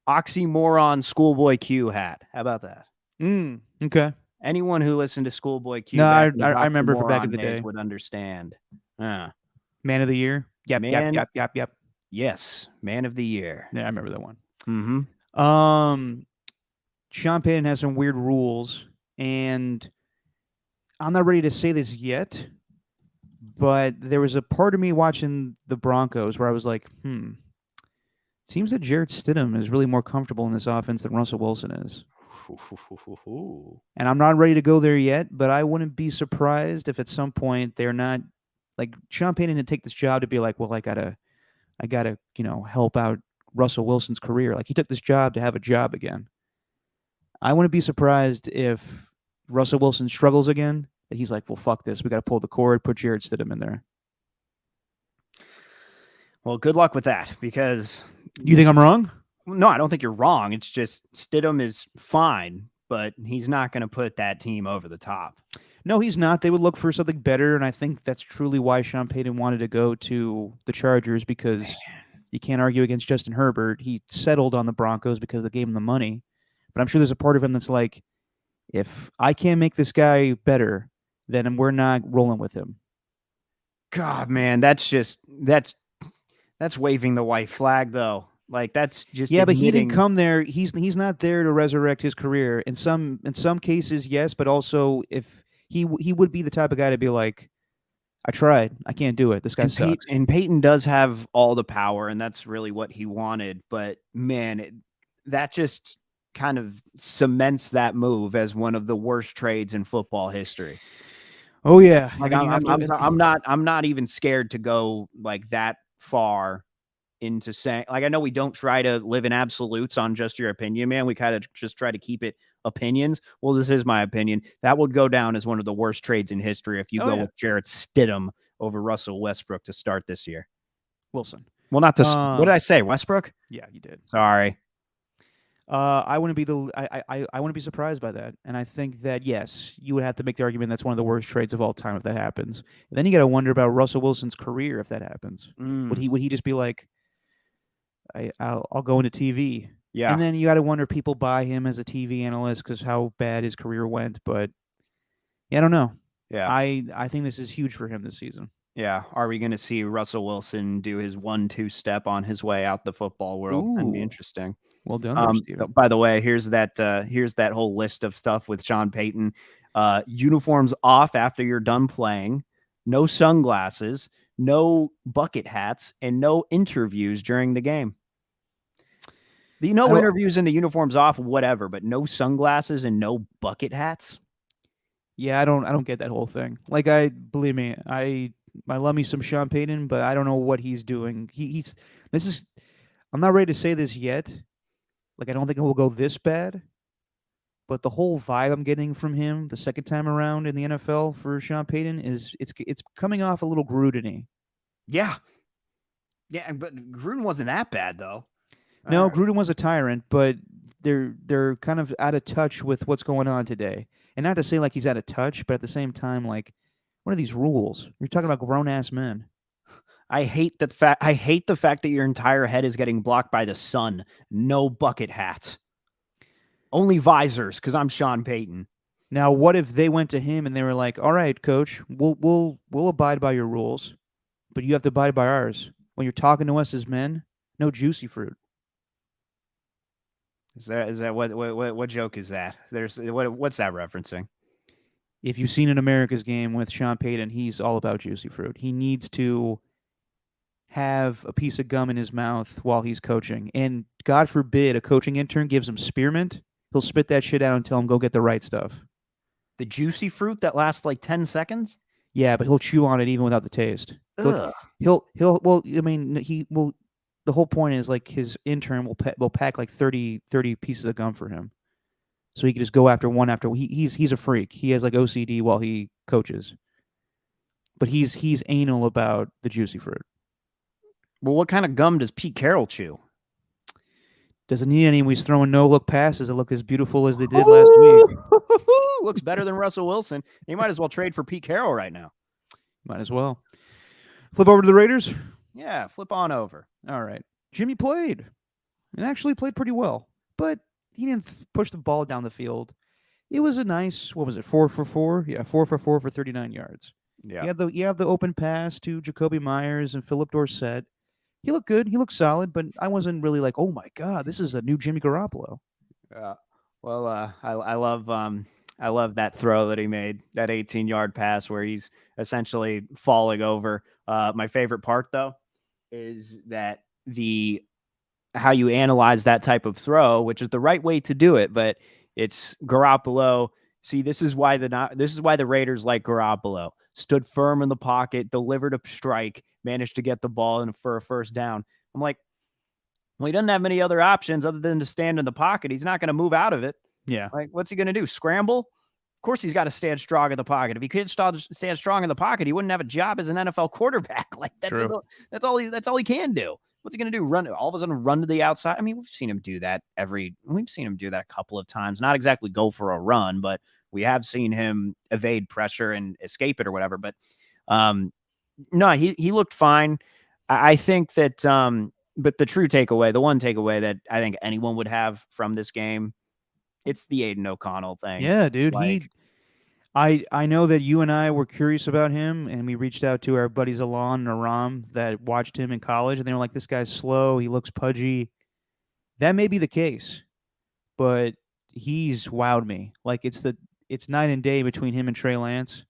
oxymoron Schoolboy Q hat. How about that? Okay. Anyone who listened to Schoolboy Q, I remember for back in the day, would understand. Man of the Year. Yep. Yes, Man of the Year. Yeah, I remember that one. Mm-hmm. Sean Payton has some weird rules, and I'm not ready to say this yet, but there was a part of me watching the Broncos where I was like, seems that Jarrett Stidham is really more comfortable in this offense than Russell Wilson is. And I'm not ready to go there yet, but I wouldn't be surprised if at some point they're not, like, Sean Payton to take this job to be like, well, I gotta, help out Russell Wilson's career. Like, he took this job to have a job again. I wouldn't be surprised if Russell Wilson struggles again, that he's like, well, fuck this. We got to pull the cord, put Jarrett Stidham in there. Well, good luck with that, because... You think I'm wrong? No, I don't think you're wrong. It's just Stidham is fine, but he's not going to put that team over the top. No, he's not. They would look for something better, and I think that's truly why Sean Payton wanted to go to the Chargers, because you can't argue against Justin Herbert. He settled on the Broncos because they gave him the money. But I'm sure there's a part of him that's like, if I can't make this guy better, then we're not rolling with him. God, man, that's waving the white flag, though. Like, that's just but he didn't come there. He's not there to resurrect his career. In some cases, yes, but also if he would be the type of guy to be like, I tried, I can't do it. This guy sucks. And Peyton does have all the power, and that's really what he wanted. But man, that just kind of cements that move as one of the worst trades in football history. Oh yeah, like I'm not even scared to go like that far into saying, like, I know we don't try to live in absolutes on just your opinion, man. We kind of just try to keep it opinions. Well, this is my opinion. That would go down as one of the worst trades in history if you go with Jarrett Stidham over Russell Westbrook to start this year. Wilson. Well, not this. What did I say? Westbrook? Yeah, you did. Sorry. I wouldn't be I wouldn't be surprised by that, and I think that yes, you would have to make the argument that's one of the worst trades of all time if that happens. And then you got to wonder about Russell Wilson's career if that happens. Mm, Would he just be like, I'll go into TV, yeah, and then you got to wonder if people buy him as a TV analyst because how bad his career went. But yeah, I don't know. yeah, I think this is huge for him this season. yeah. Are we going to see Russell Wilson do his 1-2 step on his way out the football world? That'd be Ooh, interesting. well done there, Steven. By the way, here's that whole list of stuff with Sean Payton. Uniforms off after you're done playing, no sunglasses, no bucket hats, and no interviews during the game. The no interviews and the uniforms off, whatever, but no sunglasses and no bucket hats. Yeah, I don't get that whole thing. Like I believe me, I love me some Sean Payton, but I don't know what he's doing. He's this is I'm not ready to say this yet. Like I don't think it will go this bad. But the whole vibe I'm getting from him the second time around in the NFL for Sean Payton is it's coming off a little Gruden-y. Yeah. Yeah, but Gruden wasn't that bad though. No, Gruden was a tyrant, but they're kind of out of touch with what's going on today. And not to say like he's out of touch, but at the same time, like, what are these rules? You're talking about grown ass men. I hate the fact that your entire head is getting blocked by the sun. No bucket hats. Only visors, because I'm Sean Payton. Now, what if they went to him and they were like, "All right, coach, we'll abide by your rules, but you have to abide by ours. When you're talking to us as men, no juicy fruit." Is that what joke is that? What's that referencing? If you've seen an America's Game with Sean Payton, he's all about juicy fruit. He needs to have a piece of gum in his mouth while he's coaching. And God forbid a coaching intern gives him spearmint, he'll spit that shit out and tell him go get the right stuff. The juicy fruit that lasts like 10 seconds? Yeah, but he'll chew on it even without the taste. Ugh. He'll well, I mean, he will. The whole point is like his intern will pack like 30 pieces of gum for him, so he can just go after one after. He's a freak. He has like OCD while he coaches, but he's anal about the juicy fruit. Well, what kind of gum does Pete Carroll chew? Doesn't need any. He's throwing no look passes that look as beautiful as they did last week. Looks better than Russell Wilson. He might as well trade for Pete Carroll right now. Might as well. Flip over to the Raiders. Yeah, flip on over. All right. Jimmy played and actually played pretty well, but he didn't push the ball down the field. It was a nice, what was it, 4 for 4? Yeah, 4 for 4 for 39 yards. Yeah. You have the open pass to Jacoby Myers and Philip Dorsett. He looked good. He looked solid, but I wasn't really like, oh my God, this is a new Jimmy Garoppolo. Yeah. Well, I love that throw that he made, that 18-yard pass where he's essentially falling over. My favorite part though is that how you analyze that type of throw, which is the right way to do it, but it's Garoppolo. See, this is why the Raiders like Garoppolo. Stood firm in the pocket, delivered a strike, managed to get the ball in for a first down. I'm like, well, he doesn't have many other options other than to stand in the pocket. He's not going to move out of it. Yeah. Like, what's he going to do? Scramble? Of course, he's got to stand strong in the pocket. If he couldn't stand strong in the pocket, he wouldn't have a job as an NFL quarterback. Like that's all he can do. What's he going to do? Run all of a sudden, run to the outside? I mean, we've seen him do that a couple of times. Not exactly go for a run, but we have seen him evade pressure and escape it or whatever. But no, he looked fine. I think that. But the true takeaway, the one takeaway that I think anyone would have from this game, it's the Aiden O'Connell thing. Yeah, dude. Like, I know that you and I were curious about him, and we reached out to our buddies Alon and Aram that watched him in college, and they were like, "This guy's slow. He looks pudgy." That may be the case, but he's wowed me. Like it's night and day between him and Trey Lance.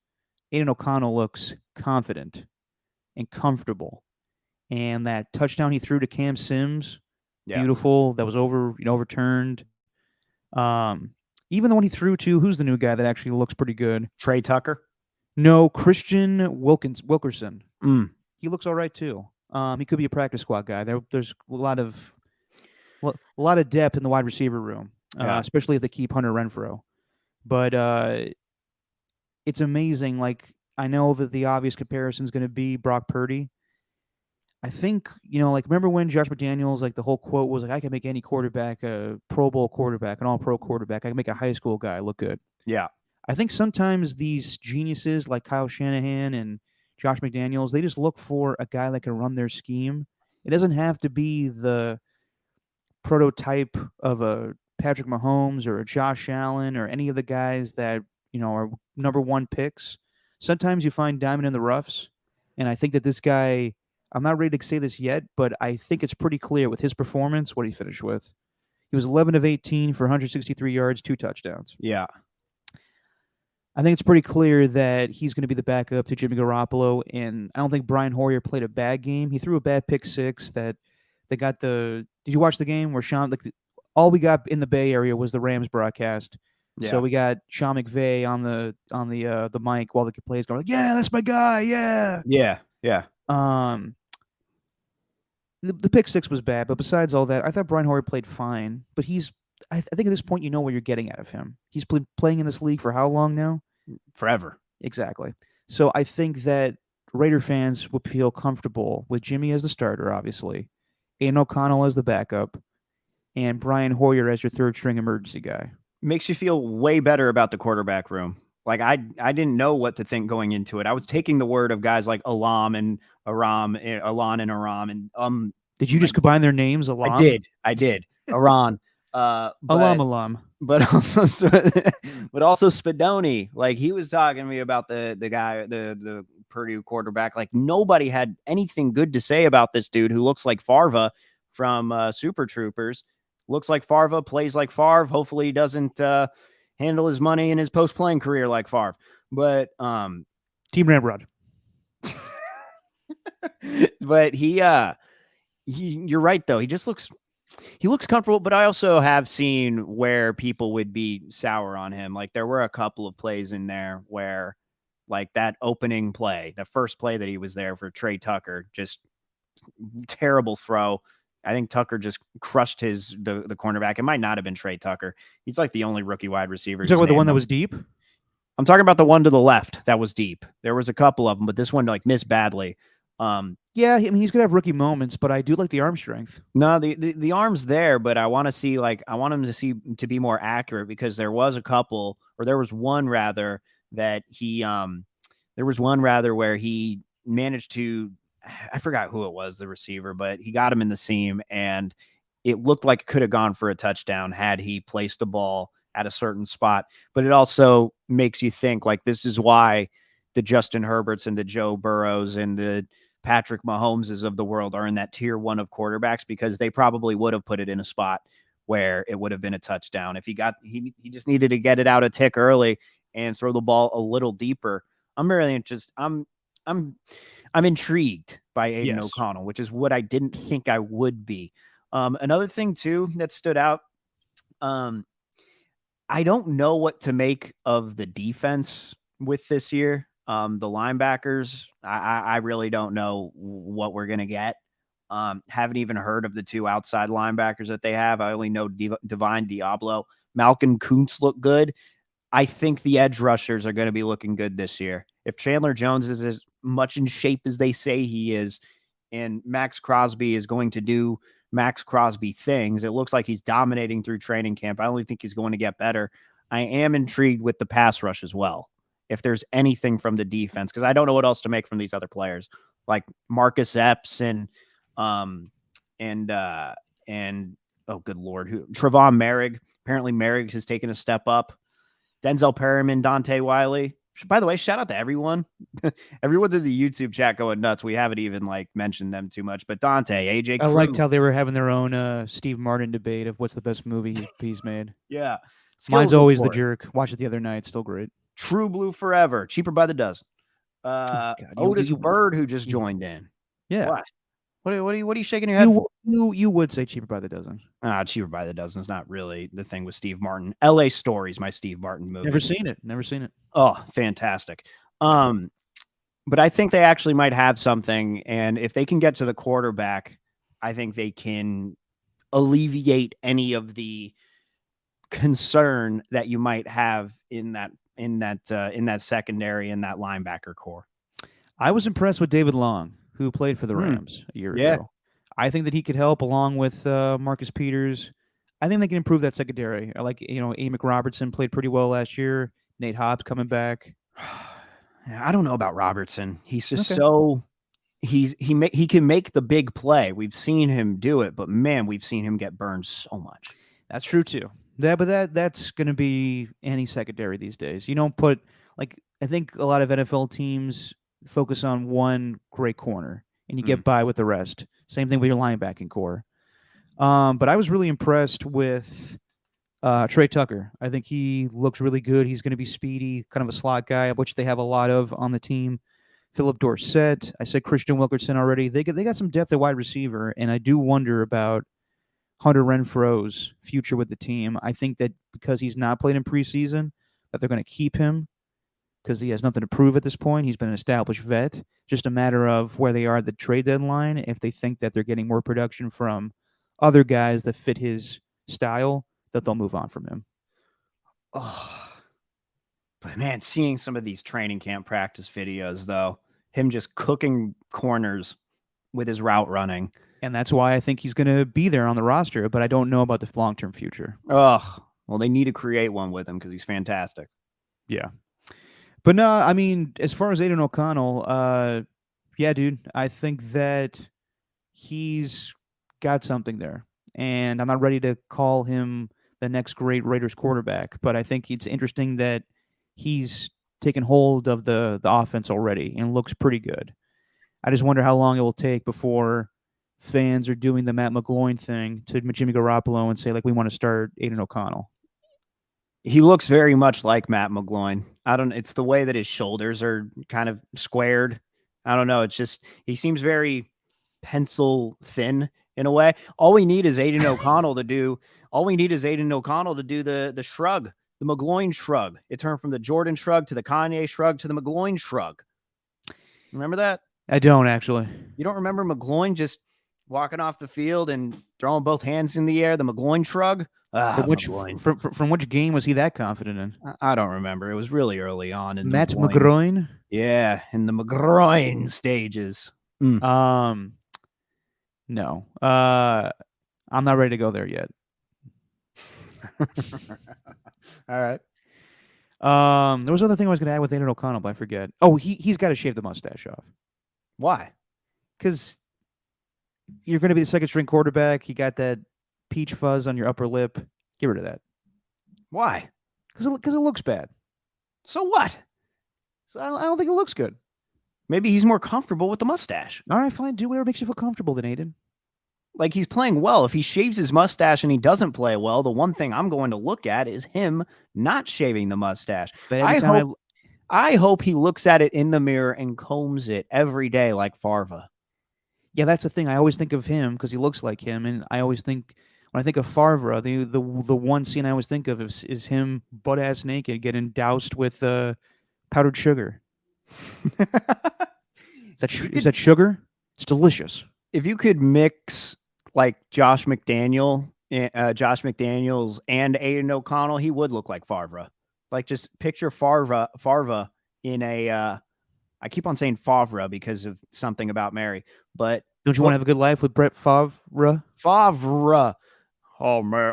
Aiden O'Connell looks confident and comfortable, and that touchdown he threw to Cam Sims, beautiful. That was overturned. Even the one he threw to, who's the new guy that actually looks pretty good? Trey Tucker? No, Christian Wilkerson. Mm. He looks all right too. He could be a practice squad guy. There's a lot of depth in the wide receiver room, especially if they keep Hunter Renfrow. But it's amazing. Like, I know that the obvious comparison is going to be Brock Purdy. I think, like, remember when Josh McDaniels, like, the whole quote was like, I can make any quarterback a Pro Bowl quarterback, an all-pro quarterback. I can make a high school guy look good. Yeah. I think sometimes these geniuses like Kyle Shanahan and Josh McDaniels, they just look for a guy that can run their scheme. It doesn't have to be the prototype of a Patrick Mahomes or a Josh Allen or any of the guys that, are number one picks. Sometimes you find diamond in the roughs. And I think that this guy, I'm not ready to say this yet, but I think it's pretty clear with his performance what he finished with. He was 11 of 18 for 163 yards, 2 touchdowns. Yeah. I think it's pretty clear that he's going to be the backup to Jimmy Garoppolo, and I don't think Brian Hoyer played a bad game. He threw a bad pick six that they got the. Did you watch the game where Sean? Like, all we got in the Bay Area was the Rams broadcast. Yeah. So we got Sean McVay on the mic while the players going like, "Yeah, that's my guy, yeah." Yeah. Yeah. The pick six was bad, but besides all that, I thought Brian Hoyer played fine. But I think at this point you know what you're getting out of him. He's playing in this league for how long now? Forever. Exactly. So I think that Raider fans would feel comfortable with Jimmy as the starter, obviously, Aiden O'Connell as the backup, and Brian Hoyer as your third string emergency guy. Makes you feel way better about the quarterback room. Like I didn't know what to think going into it. I was taking the word of guys like Alon and Aram, and Did you just combine their names? Alam? I did. Aran. Alam. But also Spadoni. Like, he was talking to me about the guy, the Purdue quarterback. Like, nobody had anything good to say about this dude who looks like Farva from Super Troopers. Looks like Farva, plays like Favre. Hopefully he doesn't handle his money in his post-playing career like Favre. But Team Ramrod. but you're right though. He looks comfortable, but I also have seen where people would be sour on him. Like, there were a couple of plays in there where, like, that opening play, the first play that he was there for Trey Tucker, just terrible throw. I think Tucker just crushed the cornerback. It might not have been Trey Tucker. He's like the only rookie wide receiver. You talking about the one that was deep? I'm talking about the one to the left that was deep. There was a couple of them, but this one like missed badly. Yeah, I mean, he's gonna have rookie moments, but I do like the arm strength. No, the arm's there, but I want him to be more accurate, because there was one rather where he managed to, I forgot who it was, the receiver, but he got him in the seam, and it looked like it could have gone for a touchdown had he placed the ball at a certain spot. But it also makes you think, like, this is why the Justin Herberts and the Joe Burrows and the Patrick Mahomeses of the world are in that tier one of quarterbacks, because they probably would have put it in a spot where it would have been a touchdown. If he just needed to get it out a tick early and throw the ball a little deeper. I'm really interested. I'm intrigued by Aiden O'Connell, which is what I didn't think I would be. Another thing too that stood out, I don't know what to make of the defense with this year. The linebackers, I really don't know what we're going to get. Haven't even heard of the two outside linebackers that they have. I only know Divine Diablo. Malcolm Kuntz looked good. I think the edge rushers are going to be looking good this year. If Chandler Jones is as much in shape as they say he is, and Max Crosby is going to do Max Crosby things, it looks like he's dominating through training camp. I only think he's going to get better. I am intrigued with the pass rush as well, if there's anything from the defense, because I don't know what else to make from these other players, like Marcus Epps and oh, good Lord, Trevon Merrick. Apparently Merrick has taken a step up. Denzel Perryman, Dante Wiley. By the way, shout out to everyone. Everyone's in the YouTube chat going nuts. We haven't even like mentioned them too much, but Dante, AJ Crew. I liked how they were having their own Steve Martin debate of what's the best movie he's made. Yeah. Mine's always The Jerk. Watched it the other night. Still great. True Blue Forever. Cheaper by the dozen. Otis Bird, who just joined in. Yeah. What are you shaking your head for? You would say Cheaper by the Dozen. Cheaper by the Dozen is not really the thing with Steve Martin. L.A. Stories, my Steve Martin movie. Never seen it. Oh, fantastic. But I think they actually might have something, and if they can get to the quarterback, I think they can alleviate any of the concern that you might have in that secondary and that linebacker core. I was impressed with David Long. who played for the Rams a year Yeah. ago. I think that he could help along with Marcus Peters. I think they can improve that secondary. I like, Amick Robertson played pretty well last year. Nate Hobbs coming back. I don't know about Robertson. He's just Okay. so he can make the big play. We've seen him do it, but man, we've seen him get burned so much. That's true too. Yeah, but that's going to be any secondary these days. You don't put I think a lot of NFL teams focus on one great corner and you get by with the rest. Same thing with your linebacking core. But I was really impressed with Trey Tucker. I think he looks really good. He's going to be speedy, kind of a slot guy, which they have a lot of on the team. Philip Dorsett. I said Christian Wilkerson already. They got some depth at wide receiver, and I do wonder about Hunter Renfro's future with the team. I think that because he's not played in preseason, that they're going to keep him because he has nothing to prove at this point. He's been an established vet. Just a matter of where they are at the trade deadline. If they think that they're getting more production from other guys that fit his style, that they'll move on from him. Oh, but man, seeing some of these training camp practice videos, though, him just cooking corners with his route running. And that's why I think he's going to be there on the roster, but I don't know about the long-term future. Oh, well, they need to create one with him because he's fantastic. Yeah. But no, I mean, as far as Aiden O'Connell, yeah, dude, I think that he's got something there. And I'm not ready to call him the next great Raiders quarterback, but I think it's interesting that he's taken hold of the offense already and looks pretty good. I just wonder how long it will take before fans are doing the Matt McGloin thing to Jimmy Garoppolo and say, like, we want to start Aiden O'Connell. He looks very much like Matt McGloin. It's the way that his shoulders are kind of squared. I don't know. It's just, he seems very pencil thin in a way. All we need is Aiden O'Connell to do the shrug, the McGloin shrug. It turned from the Jordan shrug to the Kanye shrug to the McGloin shrug. Remember that? I don't actually. You don't remember McGloin just walking off the field and throwing both hands in the air, the McGloin shrug? From which game was he that confident in? I don't remember. It was really early on in Matt McGloin? Yeah, in the McGloin stages. No. I'm not ready to go there yet. All right. There was another thing I was going to add with Aiden O'Connell, but I forget. Oh, he's got to shave the mustache off. Why? Because you're going to be the second string quarterback. You got that peach fuzz on your upper lip. Get rid of that. Why? Because it looks bad. So what? So I don't think it looks good. Maybe he's more comfortable with the mustache. All right, fine. Do whatever makes you feel comfortable then, Aiden. Like, he's playing well. If he shaves his mustache and he doesn't play well, the one thing I'm going to look at is him not shaving the mustache. But I hope he looks at it in the mirror and combs it every day like Farva. Yeah, that's the thing. I always think of him because he looks like him, and I always think when I think of Farva, the one scene I always think of is him butt ass naked getting doused with powdered sugar. Is that sugar? It's delicious. If you could mix like Josh McDaniels and Aiden O'Connell, he would look like Farva. Like, just picture Farva in a. I keep on saying Favre because of something about Mary, but don't you want to have a good life with Brett Favre? Favre. Oh, Mary,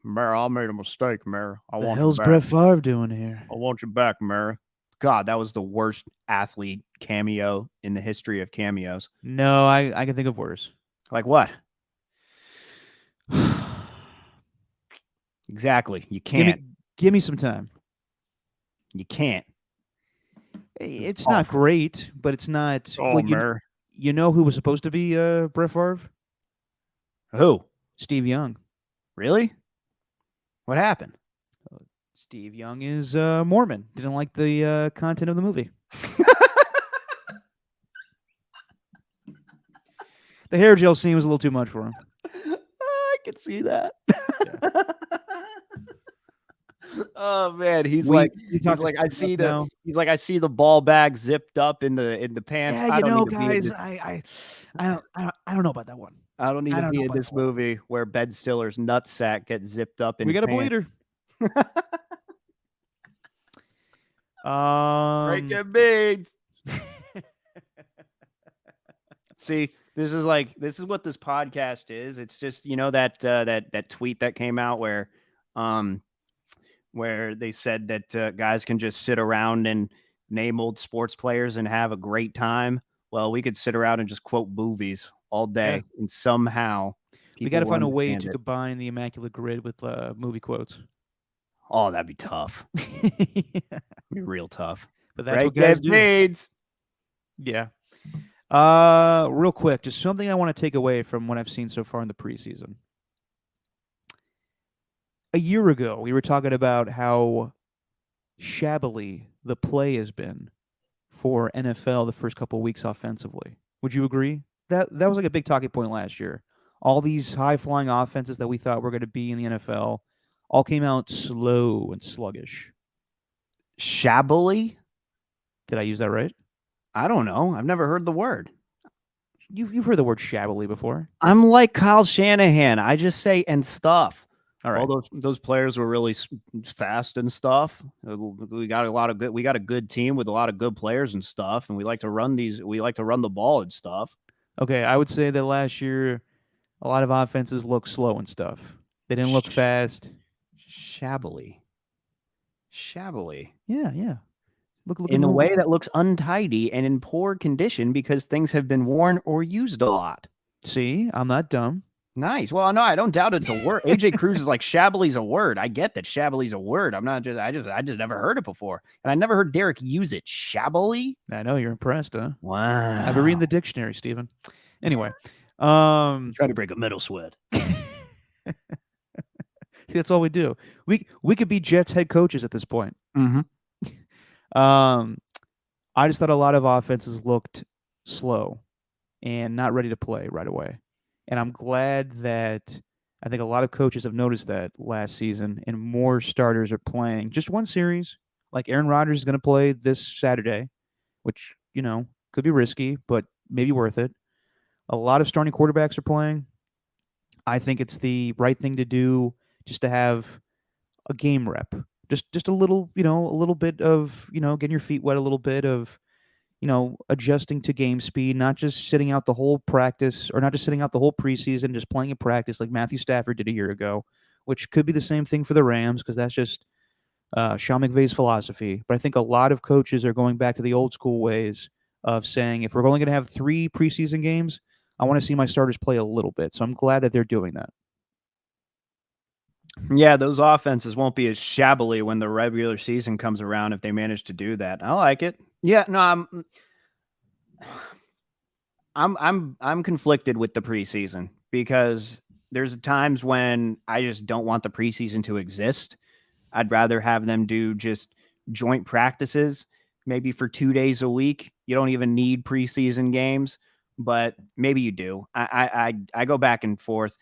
I made a mistake, Mary. What the hell's Brett Favre doing here? I want you back, Mary. God, that was the worst athlete cameo in the history of cameos. No, I can think of worse. Like what? Exactly. You can't. Give me some time. You can't. It's not great, but it's not. Oh, you know who was supposed to be Brett Favre? Who? Steve Young. Really? What happened? Steve Young is Mormon. Didn't like the content of the movie. The hair gel scene was a little too much for him. I could see that. Yeah. Oh man, he's like I see the ball bag zipped up in the pants. Yeah, guys, I don't know about that one. I don't need to be in this movie where Ben Stiller's nutsack gets zipped up in. We got a bleeder. Break your beads. See, this is what this podcast is. It's just that tweet that came out where they said that guys can just sit around and name old sports players and have a great time. Well, we could sit around and just quote movies all day, and somehow We people got to will find a way understand to it. combine the Immaculate Grid with movie quotes. Oh, that'd be tough. Yeah. Be real tough. But that's Right, what guys Jeff do. Needs. Yeah. Real quick, just something I want to take away from what I've seen so far in the preseason. A year ago, we were talking about how shabbily the play has been for NFL the first couple of weeks offensively. Would you agree? That was like a big talking point last year. All these high flying offenses that we thought were going to be in the NFL all came out slow and sluggish. Shabbily? Did I use that right? I don't know. I've never heard the word. You've heard the word shabbily before. I'm like Kyle Shanahan. I just say and stuff. All right. All those players were really fast and stuff. We got a good team with a lot of good players and stuff, and we like to run the ball and stuff. Okay, I would say that last year a lot of offenses looked slow and stuff. They didn't look fast. Shabbily. Yeah. Look in a way that looks untidy and in poor condition because things have been worn or used a lot. See, I'm not dumb. Nice. Well, no, I don't doubt it's a word. AJ Cruz is like shabbily's a word. I get that shabbily's a word. I just never heard it before. And I never heard Derek use it. Shabbily? I know you're impressed, huh? Wow. I've been reading the dictionary, Steven. Anyway, try to break a middle sweat. See, that's all we do. We could be Jets head coaches at this point. Mm-hmm. I just thought a lot of offenses looked slow and not ready to play right away. And I'm glad that I think a lot of coaches have noticed that last season, and more starters are playing just one series. Like Aaron Rodgers is going to play this Saturday, which, could be risky, but maybe worth it. A lot of starting quarterbacks are playing. I think it's the right thing to do just to have a game rep. Just a little, a little bit of, getting your feet wet a little bit of, adjusting to game speed, not just sitting out the whole practice or not just sitting out the whole preseason, just playing in practice like Matthew Stafford did a year ago, which could be the same thing for the Rams because that's just Sean McVay's philosophy. But I think a lot of coaches are going back to the old school ways of saying, if we're only going to have 3 preseason games, I want to see my starters play a little bit. So I'm glad that they're doing that. Yeah, those offenses won't be as shabbily when the regular season comes around if they manage to do that. I like it. Yeah, no, I'm conflicted with the preseason because there's times when I just don't want the preseason to exist. I'd rather have them do just joint practices, maybe for 2 days a week. You don't even need preseason games, but maybe you do. I go back and forth.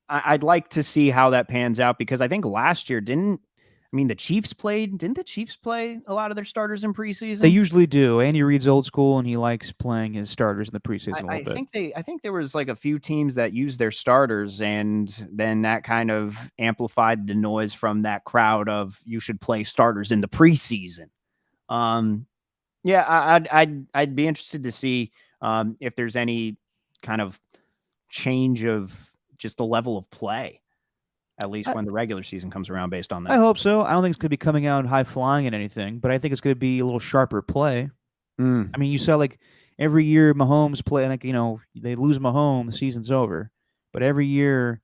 I'd like to see how that pans out because I think last year didn't the Chiefs played? Didn't the Chiefs play a lot of their starters in preseason? They usually do. Andy Reid's old school, and he likes playing his starters in the preseason a little bit. I think there was like a few teams that used their starters, and then that kind of amplified the noise from that crowd of you should play starters in the preseason. Yeah, I'd be interested to see if there's any kind of change of just the level of play, at least when the regular season comes around based on that. I hope so. I don't think it's going to be coming out high flying and anything, but I think it's going to be a little sharper play. I mean, you saw like every year Mahomes play, like, they lose Mahomes, the season's over. But every year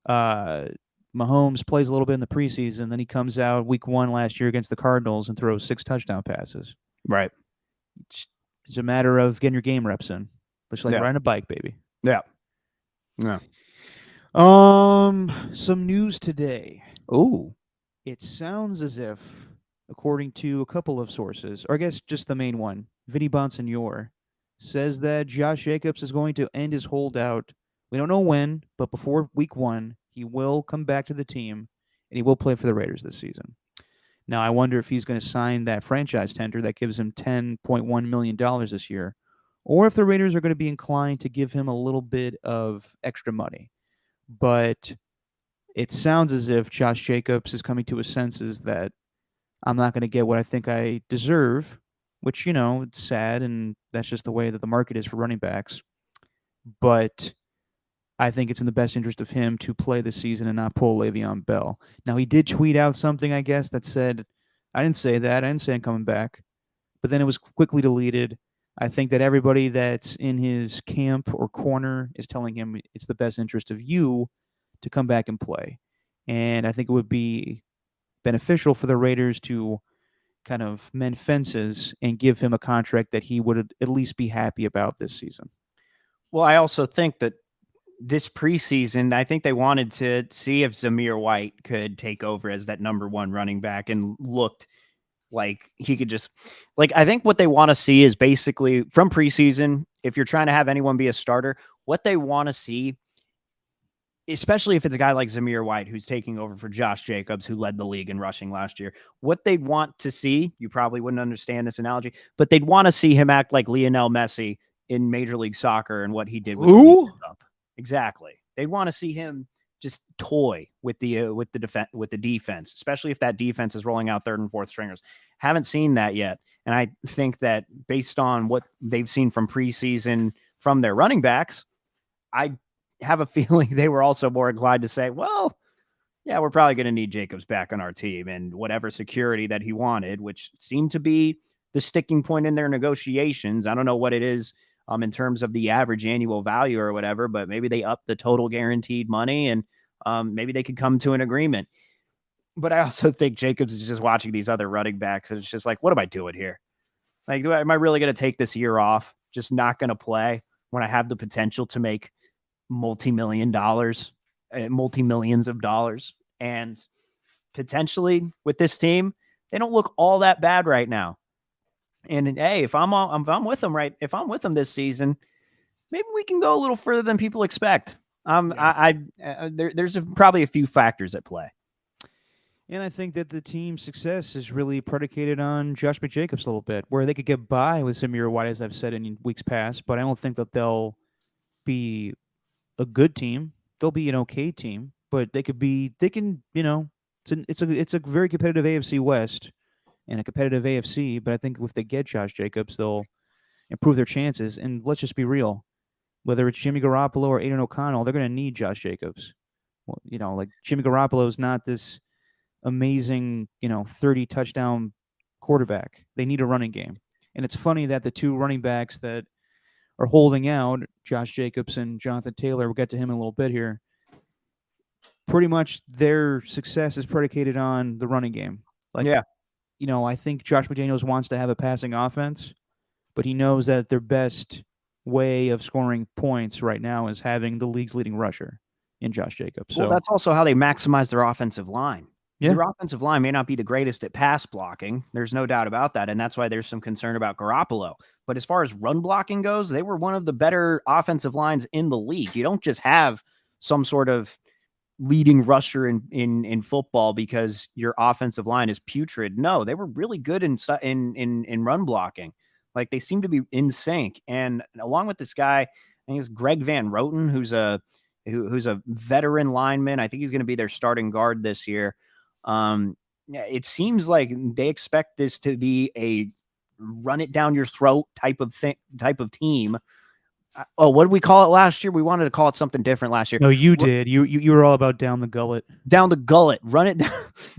Mahomes plays a little bit in the preseason, then he comes out week 1 last year against the Cardinals and throws 6 touchdown passes. Right. It's a matter of getting your game reps in. Just like riding a bike, baby. Yeah. Yeah. Some news today. Ooh. It sounds as if, according to a couple of sources, or I guess just the main one, Vinny Bonsignore, says that Josh Jacobs is going to end his holdout. We don't know when, but before week 1, he will come back to the team, and he will play for the Raiders this season. Now, I wonder if he's going to sign that franchise tender that gives him $10.1 million this year, or if the Raiders are going to be inclined to give him a little bit of extra money. But it sounds as if Josh Jacobs is coming to his senses that I'm not going to get what I think I deserve, which, it's sad, and that's just the way that the market is for running backs. But I think it's in the best interest of him to play this season and not pull Le'Veon Bell. Now, he did tweet out something, I guess, that said, I didn't say that. I didn't say I'm coming back. But then it was quickly deleted. I think that everybody that's in his camp or corner is telling him it's the best interest of you to come back and play. And I think it would be beneficial for the Raiders to kind of mend fences and give him a contract that he would at least be happy about this season. Well, I also think that this preseason, I think they wanted to see if Zamir White could take over as that number one running back and looked like he could just, like, I think what they want to see is basically from preseason, if you're trying to have anyone be a starter, what they want to see, especially if it's a guy like Zamir White, who's taking over for Josh Jacobs, who led the league in rushing last year, what they'd want to see, you probably wouldn't understand this analogy, but they'd want to see him act like Lionel Messi in Major League Soccer and what he did with the League Cup. Exactly. They'd want to see him just toy with the defense, especially if that defense is rolling out third and fourth stringers. Haven't seen that yet. And I think that based on what they've seen from preseason from their running backs, I have a feeling they were also more inclined to say, well, yeah, we're probably going to need Jacobs back on our team, and whatever security that he wanted, which seemed to be the sticking point in their negotiations. I don't know what it is in terms of the average annual value or whatever, but maybe they up the total guaranteed money, and maybe they could come to an agreement. But I also think Jacobs is just watching these other running backs, and it's just like, what am I doing here? Like, am I really going to take this year off? Just not going to play when I have the potential to make multi-millions of dollars. And potentially with this team, they don't look all that bad right now. And hey, if I'm with them this season, maybe we can go a little further than people expect. There's probably a few factors at play. And I think that the team's success is really predicated on Josh McJacobs a little bit, where they could get by with Zamir White, as I've said in weeks past, but I don't think that they'll be a good team. They'll be an okay team, but it's a very competitive AFC West and a competitive AFC, but I think if they get Josh Jacobs, they'll improve their chances. And let's just be real. Whether it's Jimmy Garoppolo or Aiden O'Connell, they're going to need Josh Jacobs. Well, like Jimmy Garoppolo is not this amazing, 30 touchdown quarterback. They need a running game. And it's funny that the two running backs that are holding out, Josh Jacobs and Jonathan Taylor, we'll get to him in a little bit here, pretty much their success is predicated on the running game. Like, yeah. I think Josh McDaniels wants to have a passing offense, but he knows that their best way of scoring points right now is having the league's leading rusher in Josh Jacobs. Well, so that's also how they maximize their offensive line. Yeah. Their offensive line may not be the greatest at pass blocking. There's no doubt about that. And that's why there's some concern about Garoppolo. But as far as run blocking goes, they were one of the better offensive lines in the league. You don't just have some sort of leading rusher in football because your offensive line is putrid. No, they were really good in run blocking. Like, they seem to be in sync. And along with this guy, I think it's Greg Van Roten, who's a veteran lineman. I think he's going to be their starting guard this year. It seems like they expect this to be a run it down your throat type of team. Oh, what did we call it last year? We wanted to call it something different last year. No, you did. You were all about down the gullet. Down the gullet. Run it down.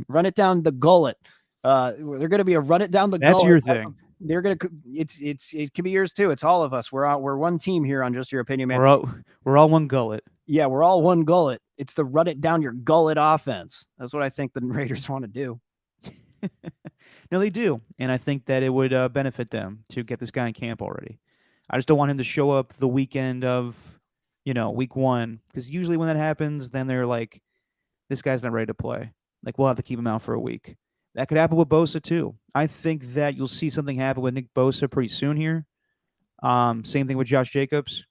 Run it down the gullet. They're going to be a run it down the gullet. That's your thing. They're going to. It can be yours too. It's all of us. We're one team here on Just Your Opinion, man. We're all one gullet. Yeah, we're all one gullet. It's the run it down your gullet offense. That's what I think the Raiders want to do. No, they do. And I think that it would benefit them to get this guy in camp already. I just don't want him to show up the weekend of, week one. Because usually when that happens, then they're like, this guy's not ready to play. Like, we'll have to keep him out for a week. That could happen with Bosa, too. I think that you'll see something happen with Nick Bosa pretty soon here. Same thing with Josh Jacobs.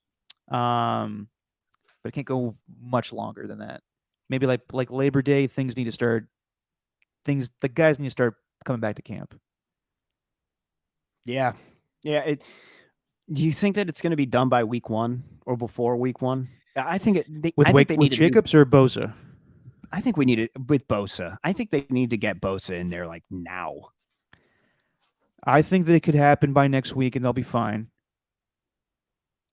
But it can't go much longer than that. Maybe like Labor Day, the guys need to start coming back to camp. Yeah. Yeah. Do you think that it's going to be done by week one or before week one? I think with Jacobs or Bosa? I think we need it with Bosa. I think they need to get Bosa in there like now. I think that it could happen by next week and they'll be fine.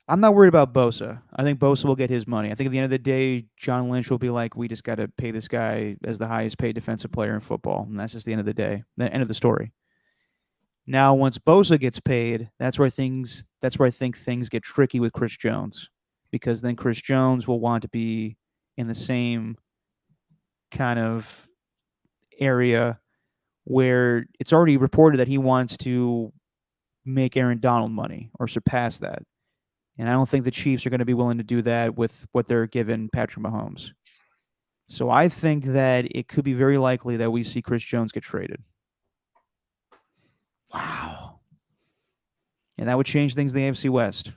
I'm not worried about Bosa. I think Bosa will get his money. I think at the end of the day, John Lynch will be like, we just got to pay this guy as the highest paid defensive player in football. And that's just the end of the day, the end of the story. Now, once Bosa gets paid, that's where I think things get tricky with Chris Jones, because then Chris Jones will want to be in the same kind of area where it's already reported that he wants to make Aaron Donald money or surpass that. And I don't think the Chiefs are going to be willing to do that with what they're giving Patrick Mahomes. So I think that it could be very likely that we see Chris Jones get traded. Wow. And that would change things in the AFC West.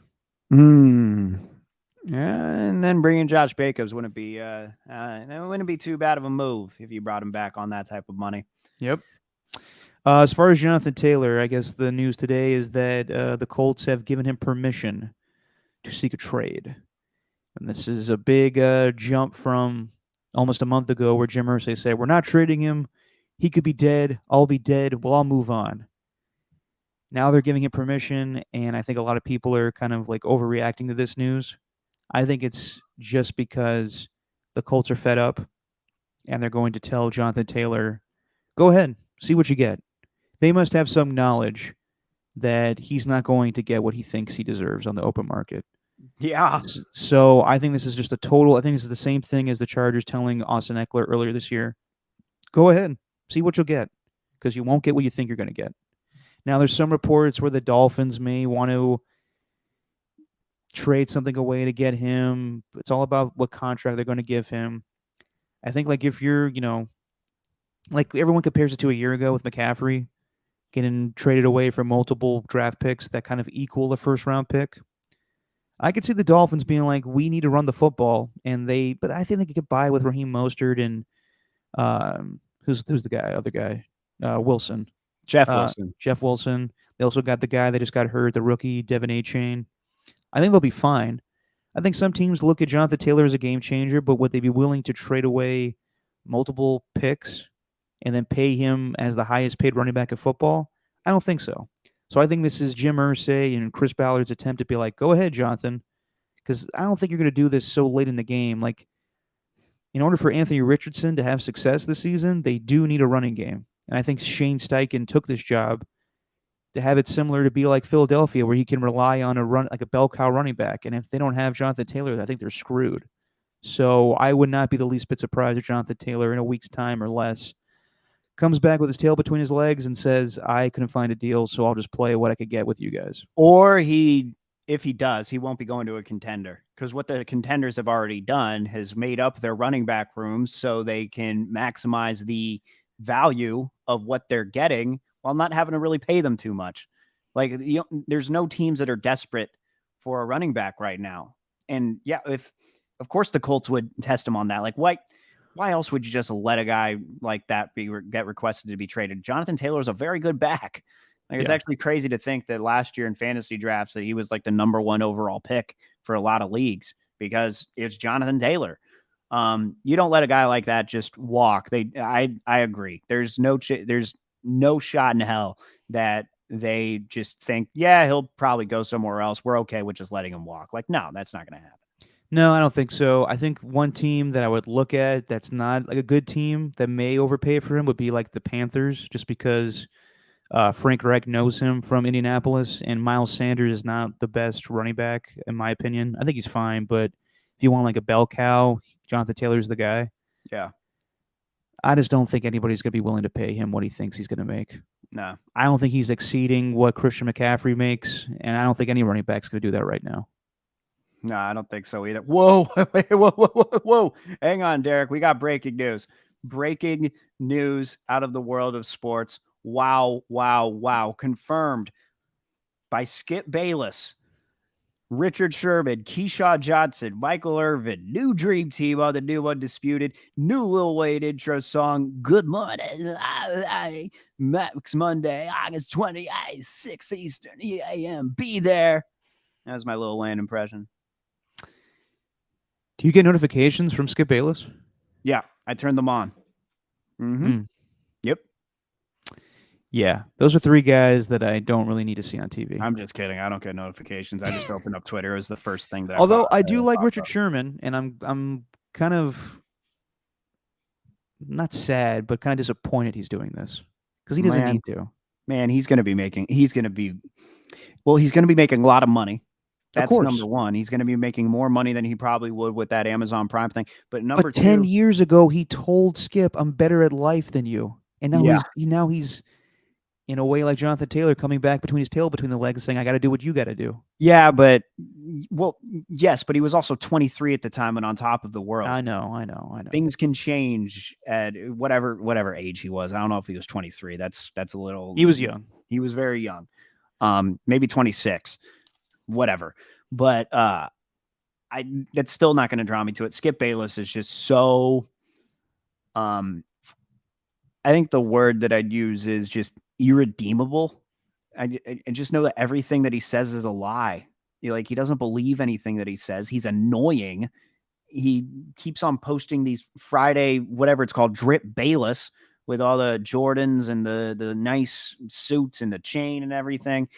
And then bringing Josh Jacobs wouldn't be too bad of a move if you brought him back on that type of money. Yep. As far as Jonathan Taylor, I guess the news today is that the Colts have given him permission to seek a trade. And this is a big jump from almost a month ago where Jim Irsay said, we're not trading him. He could be dead. I'll be dead. We'll all move on. Now they're giving him permission, and I think a lot of people are kind of like overreacting to this news. I think it's just because the Colts are fed up, and they're going to tell Jonathan Taylor, go ahead, see what you get. They must have some knowledge that he's not going to get what he thinks he deserves on the open market. Yeah. So I think this is just a total. I think this is the same thing as the Chargers telling Austin Eckler earlier this year. Go ahead, see what you'll get, because you won't get what you think you're going to get. Now, there's some reports where the Dolphins may want to trade something away to get him. It's all about what contract they're going to give him. I think, like, if you're, like everyone compares it to a year ago with McCaffrey getting traded away for multiple draft picks that kind of equal the first round pick. I could see the Dolphins being like, we need to run the football, but I think they could get by with Raheem Mostert and who's the guy, other guy, Wilson. Jeff Wilson. Jeff Wilson. They also got the guy that just got hurt, the rookie, Devin Achane. I think they'll be fine. I think some teams look at Jonathan Taylor as a game changer, but would they be willing to trade away multiple picks and then pay him as the highest paid running back in football? I don't think so. So I think this is Jim Irsay and Chris Ballard's attempt to be like, go ahead, Jonathan, because I don't think you're going to do this so late in the game. Like, in order for Anthony Richardson to have success this season, they do need a running game. And I think Shane Steichen took this job to have it similar to be like Philadelphia, where he can rely on a run like a bell cow running back. And if they don't have Jonathan Taylor, I think they're screwed. So I would not be the least bit surprised if Jonathan Taylor, in a week's time or less, comes back with his tail between his legs and says, I couldn't find a deal, so I'll just play what I could get with you guys. Or if he does, he won't be going to a contender, because what the contenders have already done has made up their running back rooms so they can maximize the value of what they're getting while not having to really pay them too much. Like, there's no teams that are desperate for a running back right now. And yeah, of course the Colts would test him on that. Like, why else would you just let a guy like that get requested to be traded? Jonathan Taylor is a very good back. Like, it's actually crazy to think that last year in fantasy drafts that he was like the number 1 overall pick for a lot of leagues, because it's Jonathan Taylor. You don't let a guy like that just walk. I agree. There's no shot in hell that they just think, yeah, he'll probably go somewhere else. We're okay with just letting him walk. Like, no, that's not going to happen. No, I don't think so. I think one team that I would look at that's not like a good team that may overpay for him would be like the Panthers, just because Frank Reich knows him from Indianapolis, and Miles Sanders is not the best running back, in my opinion. I think he's fine, but if you want like a bell cow, Jonathan Taylor's the guy. Yeah. I just don't think anybody's going to be willing to pay him what he thinks he's going to make. No. I don't think he's exceeding what Christian McCaffrey makes, and I don't think any running back's going to do that right now. No, I don't think so either. Whoa, whoa. Hang on, Derek. We got breaking news. Breaking news out of the world of sports. Wow. Confirmed by Skip Bayless, Richard Sherman, Keyshawn Johnson, Michael Irvin, new dream team on the new Undisputed, new Lil Wayne intro song, Good Morning, Max Monday, August 28th, 6 Eastern, a.m. Be there. That was my Lil Wayne impression. Do you get notifications from Skip Bayless? Yeah, I turned them on. Mm-hmm. Yep. Yeah, those are three guys that I don't really need to see on TV. I'm just kidding. I don't get notifications. I just opened up Twitter. It was the first thing that Although I do like popped Richard up. Sherman, and I'm kind of not sad, but kind of disappointed he's doing this because he doesn't need to. Man, he's going to be making making a lot of money. That's Of course. number one. He's going to be making more money than he probably would with that Amazon Prime thing. But number But 10 two, years ago, he told Skip, "I'm better at life than you," and now he's in a way like Jonathan Taylor coming back between his tail between the legs, saying, "I got to do what you got to do." yeah, but yes, but he was also 23 at the time and on top of the world. I know. Things can change at whatever age he was. I don't know if he was 23. That's a little. He was young. He was very young. Maybe 26. Whatever. But that's still not going to draw me to it. Skip Bayless is just so I think the word that I'd use is just irredeemable. I just know that everything that he says is a lie. He doesn't believe anything that he says. He's annoying. He keeps on posting these Friday, whatever it's called, drip Bayless with all the Jordans and the nice suits and the chain and everything.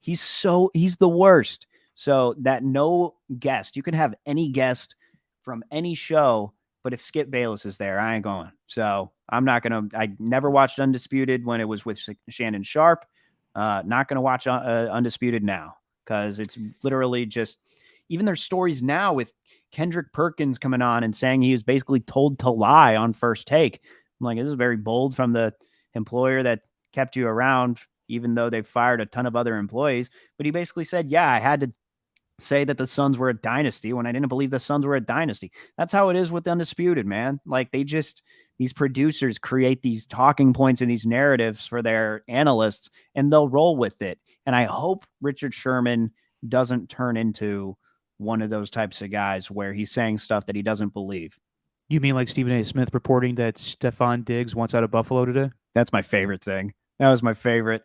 He's the worst. So that no guest, you can have any guest from any show, but if Skip Bayless is there, I ain't going. So I'm not going to, I never watched Undisputed when it was with Shannon Sharp. Not going to watch Undisputed now because it's literally just, even there's stories now with Kendrick Perkins coming on and saying he was basically told to lie on First Take. I'm like, this is very bold from the employer that kept you around, even though they've fired a ton of other employees. But he basically said, yeah, I had to say that the Suns were a dynasty when I didn't believe the Suns were a dynasty. That's how it is with Undisputed, man. Like these producers create these talking points and these narratives for their analysts and they'll roll with it. And I hope Richard Sherman doesn't turn into one of those types of guys where he's saying stuff that he doesn't believe. You mean like Stephen A. Smith reporting that Stephon Diggs wants out of Buffalo today? That's my favorite thing. That was my favorite.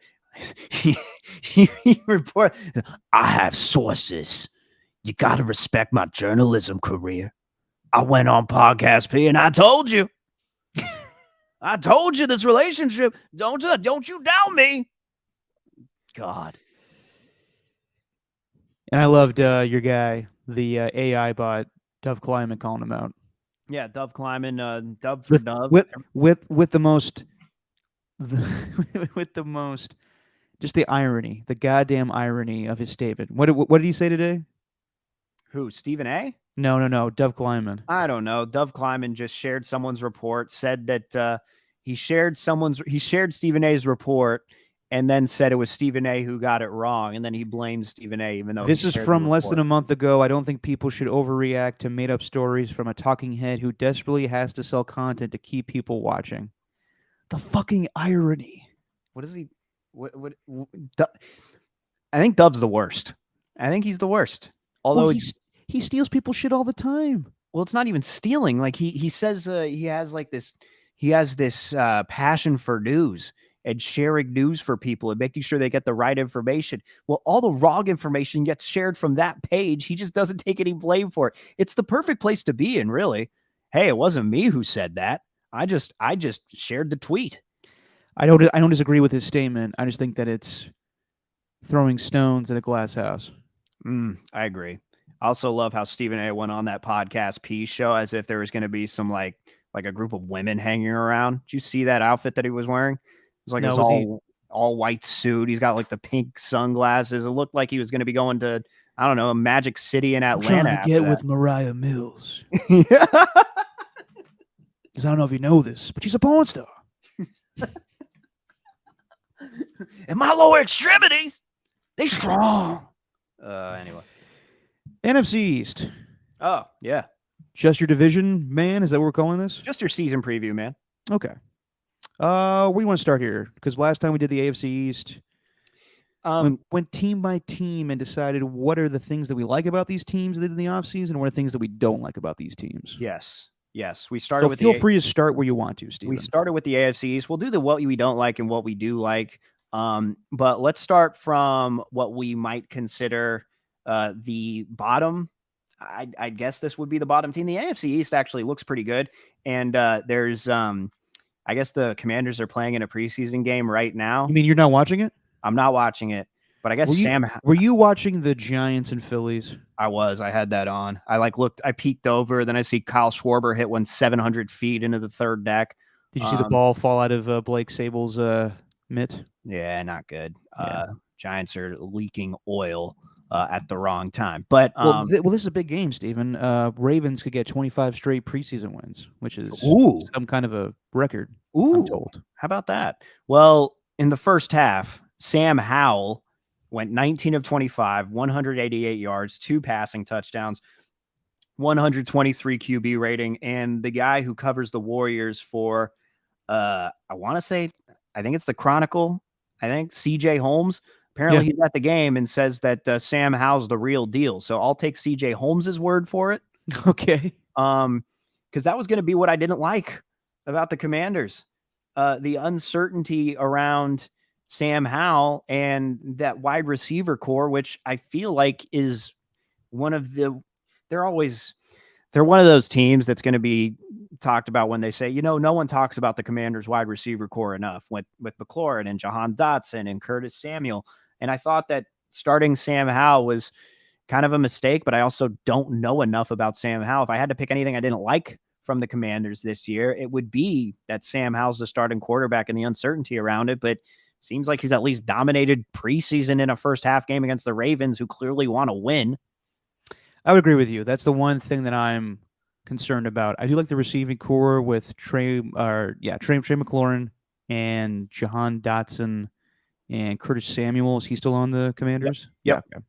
He report, I have sources. You got to respect my journalism career. I went on Podcast P and I told you. I told you this relationship. Don't you doubt me. God. And I loved your guy, the AI bot, Dove Kleiman, calling him out. Yeah, Dove Kleiman, Dove for Dove. With the most, just the irony, the goddamn irony of his statement. What did he say today? Who, Stephen A? No, Dove Kleiman. I don't know. Dove Kleiman just shared someone's report, said that he shared Stephen A's report, and then said it was Stephen A who got it wrong, and then he blamed Stephen A, even though this is from less than a month ago. I don't think people should overreact to made-up stories from a talking head who desperately has to sell content to keep people watching. The fucking irony. What is he? I think Dove's the worst. I think he's the worst. Although he steals people's shit all the time. Well, it's not even stealing. Like he says he has this passion for news and sharing news for people and making sure they get the right information. Well, all the wrong information gets shared from that page. He just doesn't take any blame for it. It's the perfect place to be in, really. Hey, it wasn't me who said that. I just shared the tweet. I don't disagree with his statement. I just think that it's throwing stones at a glass house. I agree. I also love how Stephen A went on that Podcast P show as if there was going to be some like a group of women hanging around. Did you see that outfit that he was wearing? It was like all white suit. He's got like the pink sunglasses. It looked like he was going to be going to, I don't know, a Magic City in Atlanta. I'm trying to get with Mariah Mills. Because I don't know if you know this, but she's a porn star. And my lower extremities, they strong. Anyway. NFC East. Oh, yeah. Just your division, man? Is that what we're calling this? Just your season preview, man. Okay. Where do you want to start here? Because last time we did the AFC East, went team by team and decided what are the things that we like about these teams in the offseason and what are things that we don't like about these teams. Yes. We started with feel free to start where you want to, Steven. We started with the AFC East. We'll do the what we don't like and what we do like. But let's start from what we might consider the bottom. I guess this would be the bottom team. The AFC East actually looks pretty good. And there's I I guess the Commanders are playing in a preseason game right now. You mean you're not watching it? I'm not watching it, but I guess Were you watching the Giants and Phillies? I had that on. I peeked over, then I see Kyle Schwarber hit one 700 feet into the third deck. Did you see the ball fall out of Blake Sable's mitt? Yeah, not good. Yeah. Giants are leaking oil at the wrong time. But this is a big game, Steven. Ravens could get 25 straight preseason wins, which is some kind of a record, I'm told. How about that? Well, in the first half, Sam Howell went 19 of 25, 188 yards, 2 passing touchdowns, 123 QB rating. And the guy who covers the Warriors for, I think it's the Chronicle, CJ Holmes. Apparently he's at the game and says that Sam Howell's the real deal. So I'll take CJ Holmes's word for it. Okay. Because that was going to be what I didn't like about the Commanders. The uncertainty around Sam Howell and that wide receiver core, which I feel like is one of they're one of those teams that's going to be talked about when they say, no one talks about the Commanders wide receiver core enough with McLaurin and Jahan Dotson and Curtis Samuel. And I thought that starting Sam Howell was kind of a mistake, but I also don't know enough about Sam Howell. If I had to pick anything I didn't like from the Commanders this year, it would be that Sam Howell's the starting quarterback and the uncertainty around it. But seems like he's at least dominated preseason in a first half game against the Ravens, who clearly want to win. I would agree with you. That's the one thing that I'm concerned about. I do like the receiving core with Trey McLaurin and Jahan Dotson and Curtis Samuel. Is he still on the Commanders? Yep. Yeah. Okay.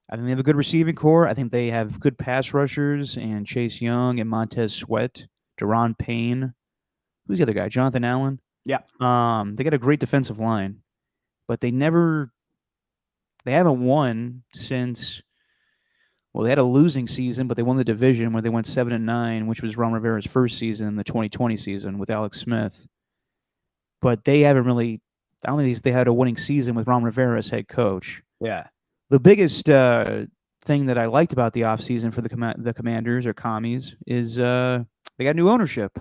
I think they have a good receiving core. I think they have good pass rushers and Chase Young and Montez Sweat, Deron Payne. Who's the other guy? Jonathan Allen. Yeah. They got a great defensive line, but they haven't won since. Well, they had a losing season, but they won the division where they went 7-9, which was Ron Rivera's first season, the 2020 season with Alex Smith. But they haven't really. I don't think they had a winning season with Ron Rivera as head coach. Yeah. The biggest thing that I liked about the offseason for the Commanders or Commies is they got new ownership.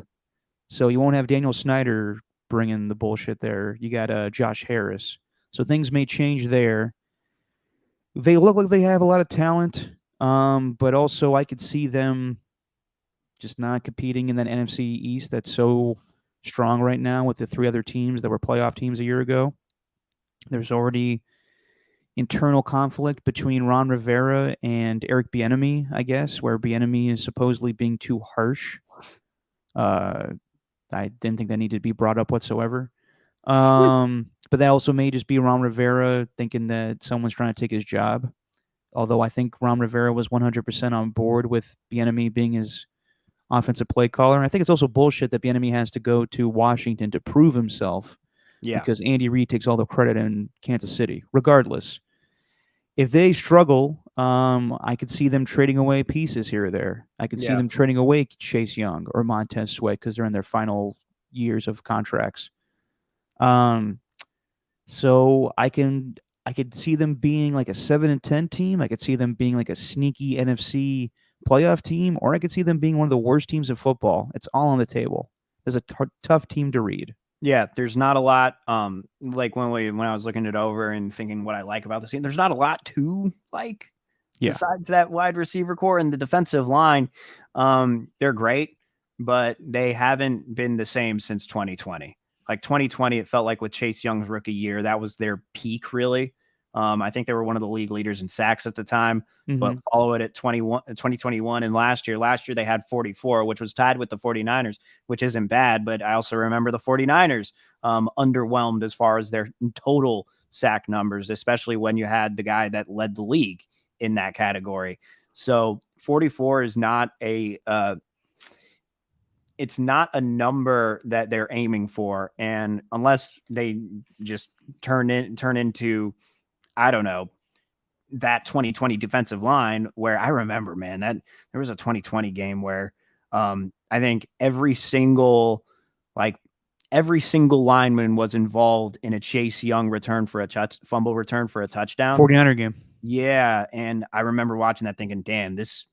So you won't have Daniel Snyder bringing the bullshit there. You got Josh Harris. So things may change there. They look like they have a lot of talent, but also I could see them just not competing in that NFC East that's so strong right now with the 3 other teams that were playoff teams a year ago. There's already internal conflict between Ron Rivera and Eric Bieniemy, I guess, where Bieniemy is supposedly being too harsh. I didn't think that needed to be brought up whatsoever. But that also may just be Ron Rivera thinking that someone's trying to take his job. Although I think Ron Rivera was 100% on board with Bieniemy being his offensive play caller. And I think it's also bullshit that Bieniemy has to go to Washington to prove himself. Yeah. Because Andy Reid takes all the credit in Kansas City. Regardless, if they struggle, I could see them trading away pieces here or there. I could see them trading away Chase Young or Montez Sweat because they're in their final years of contracts. So I could see them being like a 7-10 team. I could see them being like a sneaky NFC playoff team, or I could see them being one of the worst teams of football. It's all on the table. There's a tough team to read. Yeah, there's not a lot. Like when I was looking it over and thinking what I like about the team, there's not a lot to like. Yeah. Besides that wide receiver core and the defensive line, they're great, but they haven't been the same since 2020. Like 2020, it felt like with Chase Young's rookie year, that was their peak, really. I think they were one of the league leaders in sacks at the time, but follow it at 2021 and last year they had 44, which was tied with the 49ers, which isn't bad. But I also remember the 49ers underwhelmed as far as their total sack numbers, especially when you had the guy that led the league in that category. So 44 is not it's not a number that they're aiming for. And unless they just turn into, I don't know, that 2020 defensive line where I remember, man, that there was a 2020 game where I think every single lineman was involved in a Chase Young fumble return for a touchdown. 49er game. Yeah. And I remember watching that thinking, damn, this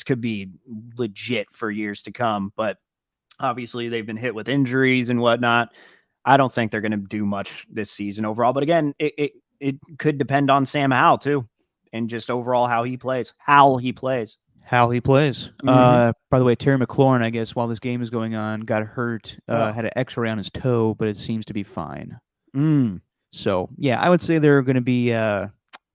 could be legit for years to come. But Obviously, they've been hit with injuries and whatnot. I don't think they're going to do much this season overall. But again, it could depend on Sam Howell too, and just overall how he plays. How he plays. Mm-hmm. By the way, Terry McLaurin, I guess, while this game is going on, got hurt, Oh. had an X-ray on his toe, but it seems to be fine. Mm. So, yeah, I would say they're going to be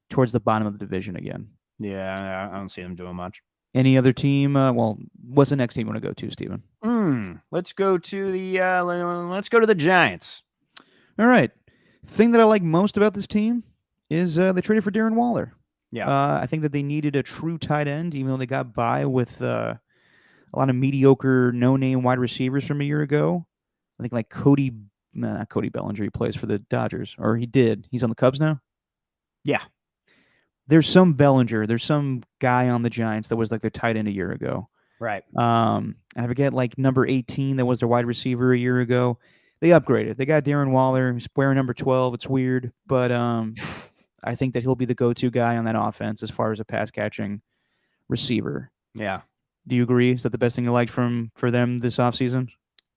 towards the bottom of the division again. Yeah, I don't see them doing much. Any other team? Well, what's the next team you want to go to, Steven? Let's go to the Giants. All right. Thing that I like most about this team is they traded for Darren Waller. Yeah. I think that they needed a true tight end, even though they got by with a lot of mediocre, no-name wide receivers from a year ago. I think like not Cody Bellinger, he plays for the Dodgers, or he did. He's on the Cubs now? Yeah. There's some Bellinger. There's some guy on the Giants that was like their tight end a year ago. Right. I forget, like number 18 that was their wide receiver a year ago. They upgraded. They got Darren Waller. He's wearing number 12. It's weird, but I think that he'll be the go-to guy on that offense as far as a pass-catching receiver. Yeah. Do you agree? Is that the best thing you liked for them this offseason?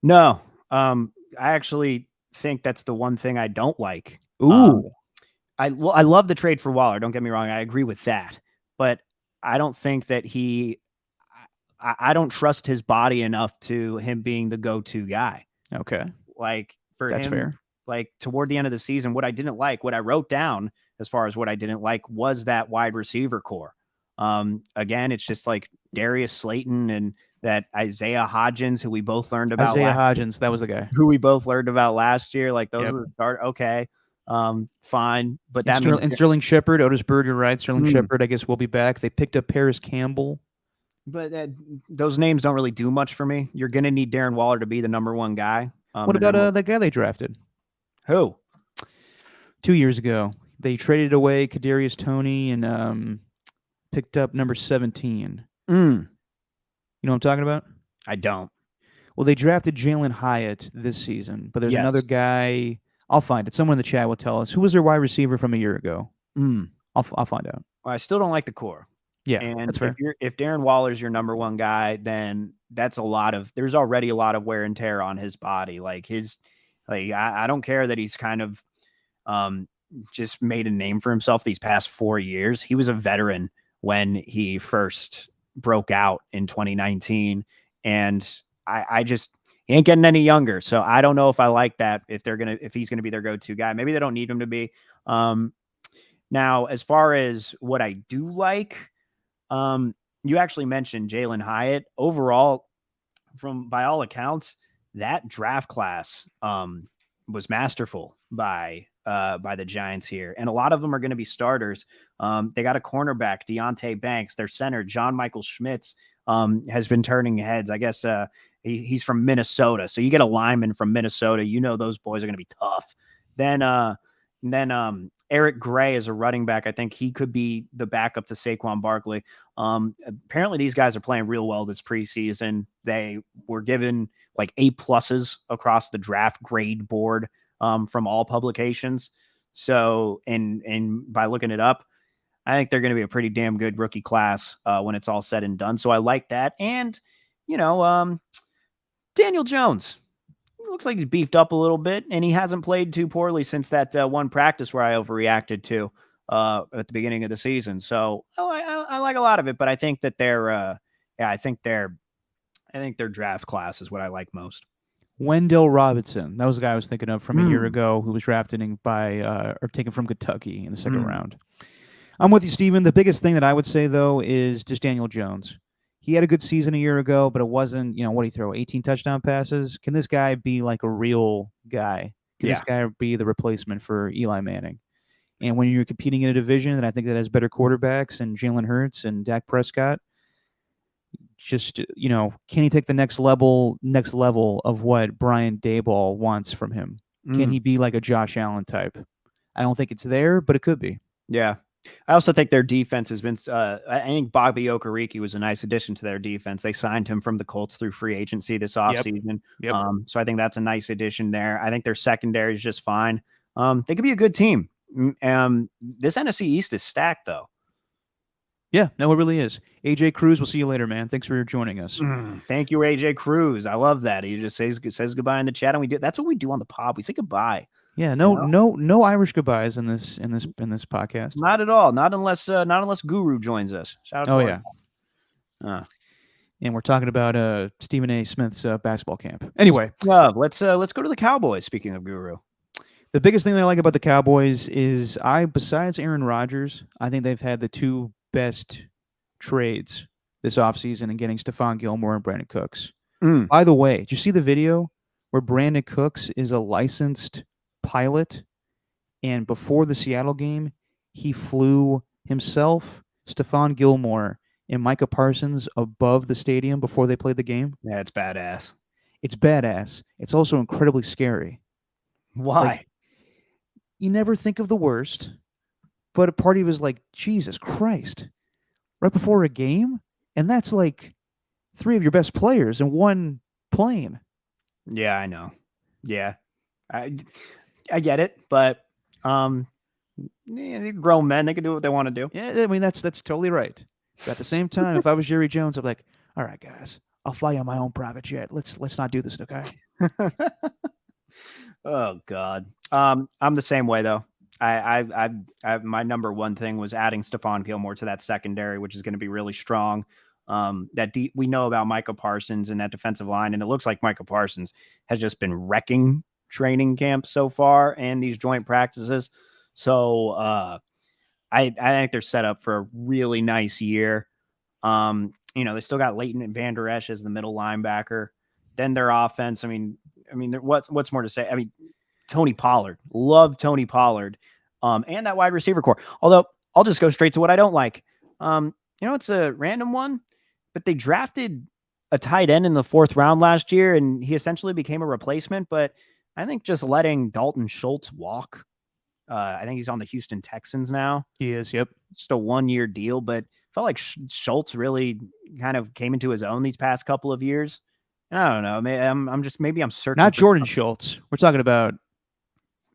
No. I actually think that's the one thing I don't like. Ooh. I love the trade for Waller. Don't get me wrong. I agree with that. But I don't think that I don't trust his body enough to him being the go-to guy. Okay. Like for That's him, fair. like toward the end of the season, what I wrote down as far as what I didn't like was that wide receiver core. Again, it's just like Darius Slayton and that Isaiah Hodgins, who we both learned about. Hodgins, that was the guy. Who we both learned about last year. Like those Yep. are the start. Okay. Fine. But that and Sterling Shepard, Otis Bird, you're right. Sterling Shepard, I guess, will be back. They picked up Paris Campbell. But those names don't really do much for me. You're going to need Darren Waller to be the number one guy. What about that guy they drafted? Who? 2 years ago. They traded away Kadarius Toney and picked up number 17. You know what I'm talking about? I don't. Well, they drafted Jalen Hyatt this season, but there's another guy. I'll find it. Someone in the chat will tell us. Who was their wide receiver from a year ago? I'll find out. Well, I still don't like the core. Yeah, and that's fair. If Darren Waller's your number one guy, then there's already a lot of wear and tear on his body. I don't care that he's kind of just made a name for himself these past 4 years. He was a veteran when he first broke out in 2019. And he ain't getting any younger. So I don't know if I like that, if he's going to be their go-to guy. Maybe they don't need him to be. Now, as far as what I do like, you actually mentioned Jalen Hyatt. Overall, by all accounts, that draft class was masterful by the Giants here. And a lot of them are going to be starters. They got a cornerback, Deontay Banks. Their center, John Michael Schmitz, has been turning heads. I guess he's from Minnesota. So you get a lineman from Minnesota. You know those boys are going to be tough. Then Eric Gray is a running back. I think he could be the backup to Saquon Barkley. Apparently these guys are playing real well this preseason. They were given like A+ across the draft grade board from all publications. So, and by looking it up, I think they're going to be a pretty damn good rookie class when it's all said and done. So I like that. And, Daniel Jones. Looks like he's beefed up a little bit, and he hasn't played too poorly since that one practice where I overreacted to at the beginning of the season. So I like a lot of it, but I think that I think their draft class is what I like most. Wendell Robinson, that was the guy I was thinking of from a year ago, who was drafted or taken from Kentucky in the second round. I'm with you, Steven. The biggest thing that I would say, though, is just Daniel Jones. He had a good season a year ago, but it wasn't, what did he throw, 18 touchdown passes? Can this guy be like a real guy? Can this guy be the replacement for Eli Manning? And when you're competing in a division that I think that has better quarterbacks and Jalen Hurts and Dak Prescott, just, can he take the next level of what Brian Daboll wants from him? Can he be like a Josh Allen type? I don't think it's there, but it could be. Yeah. I also think their defense has been, I think Bobby Okereke was a nice addition to their defense. They signed him from the Colts through free agency this offseason. Yep. So I think that's a nice addition there. I think their secondary is just fine. They could be a good team. This NFC East is stacked, though. Yeah, no, it really is. AJ Cruz, we'll see you later, man. Thanks for joining us. Thank you, AJ Cruz. I love that. He just says goodbye in the chat, and we do. That's what we do on the pod. We say goodbye. Yeah, You no, know? no Irish goodbyes in this podcast. Not at all. Not unless Guru joins us. Shout out to Oh our yeah. And we're talking about Stephen A. Smith's basketball camp. Anyway, let's go to the Cowboys. Speaking of Guru, the biggest thing that I like about the Cowboys is besides Aaron Rodgers, I think they've had the two best trades this offseason in getting Stephon Gilmore and Brandon Cooks. By the way, did you see the video where Brandon Cooks is a licensed pilot, and before the Seattle game, he flew himself, Stephon Gilmore, and Micah Parsons above the stadium before they played the game? Yeah, it's badass. It's badass. It's also incredibly scary. Why? Like, you never think of the worst, but a part of you is like, Jesus Christ, right before a game? And that's like 3 of your best players in one plane. Yeah, I know. Yeah, I get it, but they're grown men. They can do what they want to do. Yeah, I mean that's totally right. But at the same time, if I was Jerry Jones, I'd be like, all right, guys, I'll fly you on my own private jet. Let's not do this, okay? Oh God. I'm the same way though. I my number one thing was adding Stephon Gilmore to that secondary, which is going to be really strong. We know about Micah Parsons and that defensive line, and it looks like Micah Parsons has just been wrecking training camp so far and these joint practices. So I think they're set up for a really nice year. They still got Leighton and Van Der Esch as the middle linebacker. Then their offense. I mean, what's more to say? I mean, Tony Pollard, love Tony Pollard, and that wide receiver core. Although I'll just go straight to what I don't like. It's a random one, but they drafted a tight end in the 4th round last year, and he essentially became a replacement. But I think just letting Dalton Schultz walk. I think he's on the Houston Texans now. He is, yep. Just a 1-year deal, but felt like Schultz really kind of came into his own these past couple of years. I don't know. Maybe I'm searching. Not Jordan Schultz. We're talking about.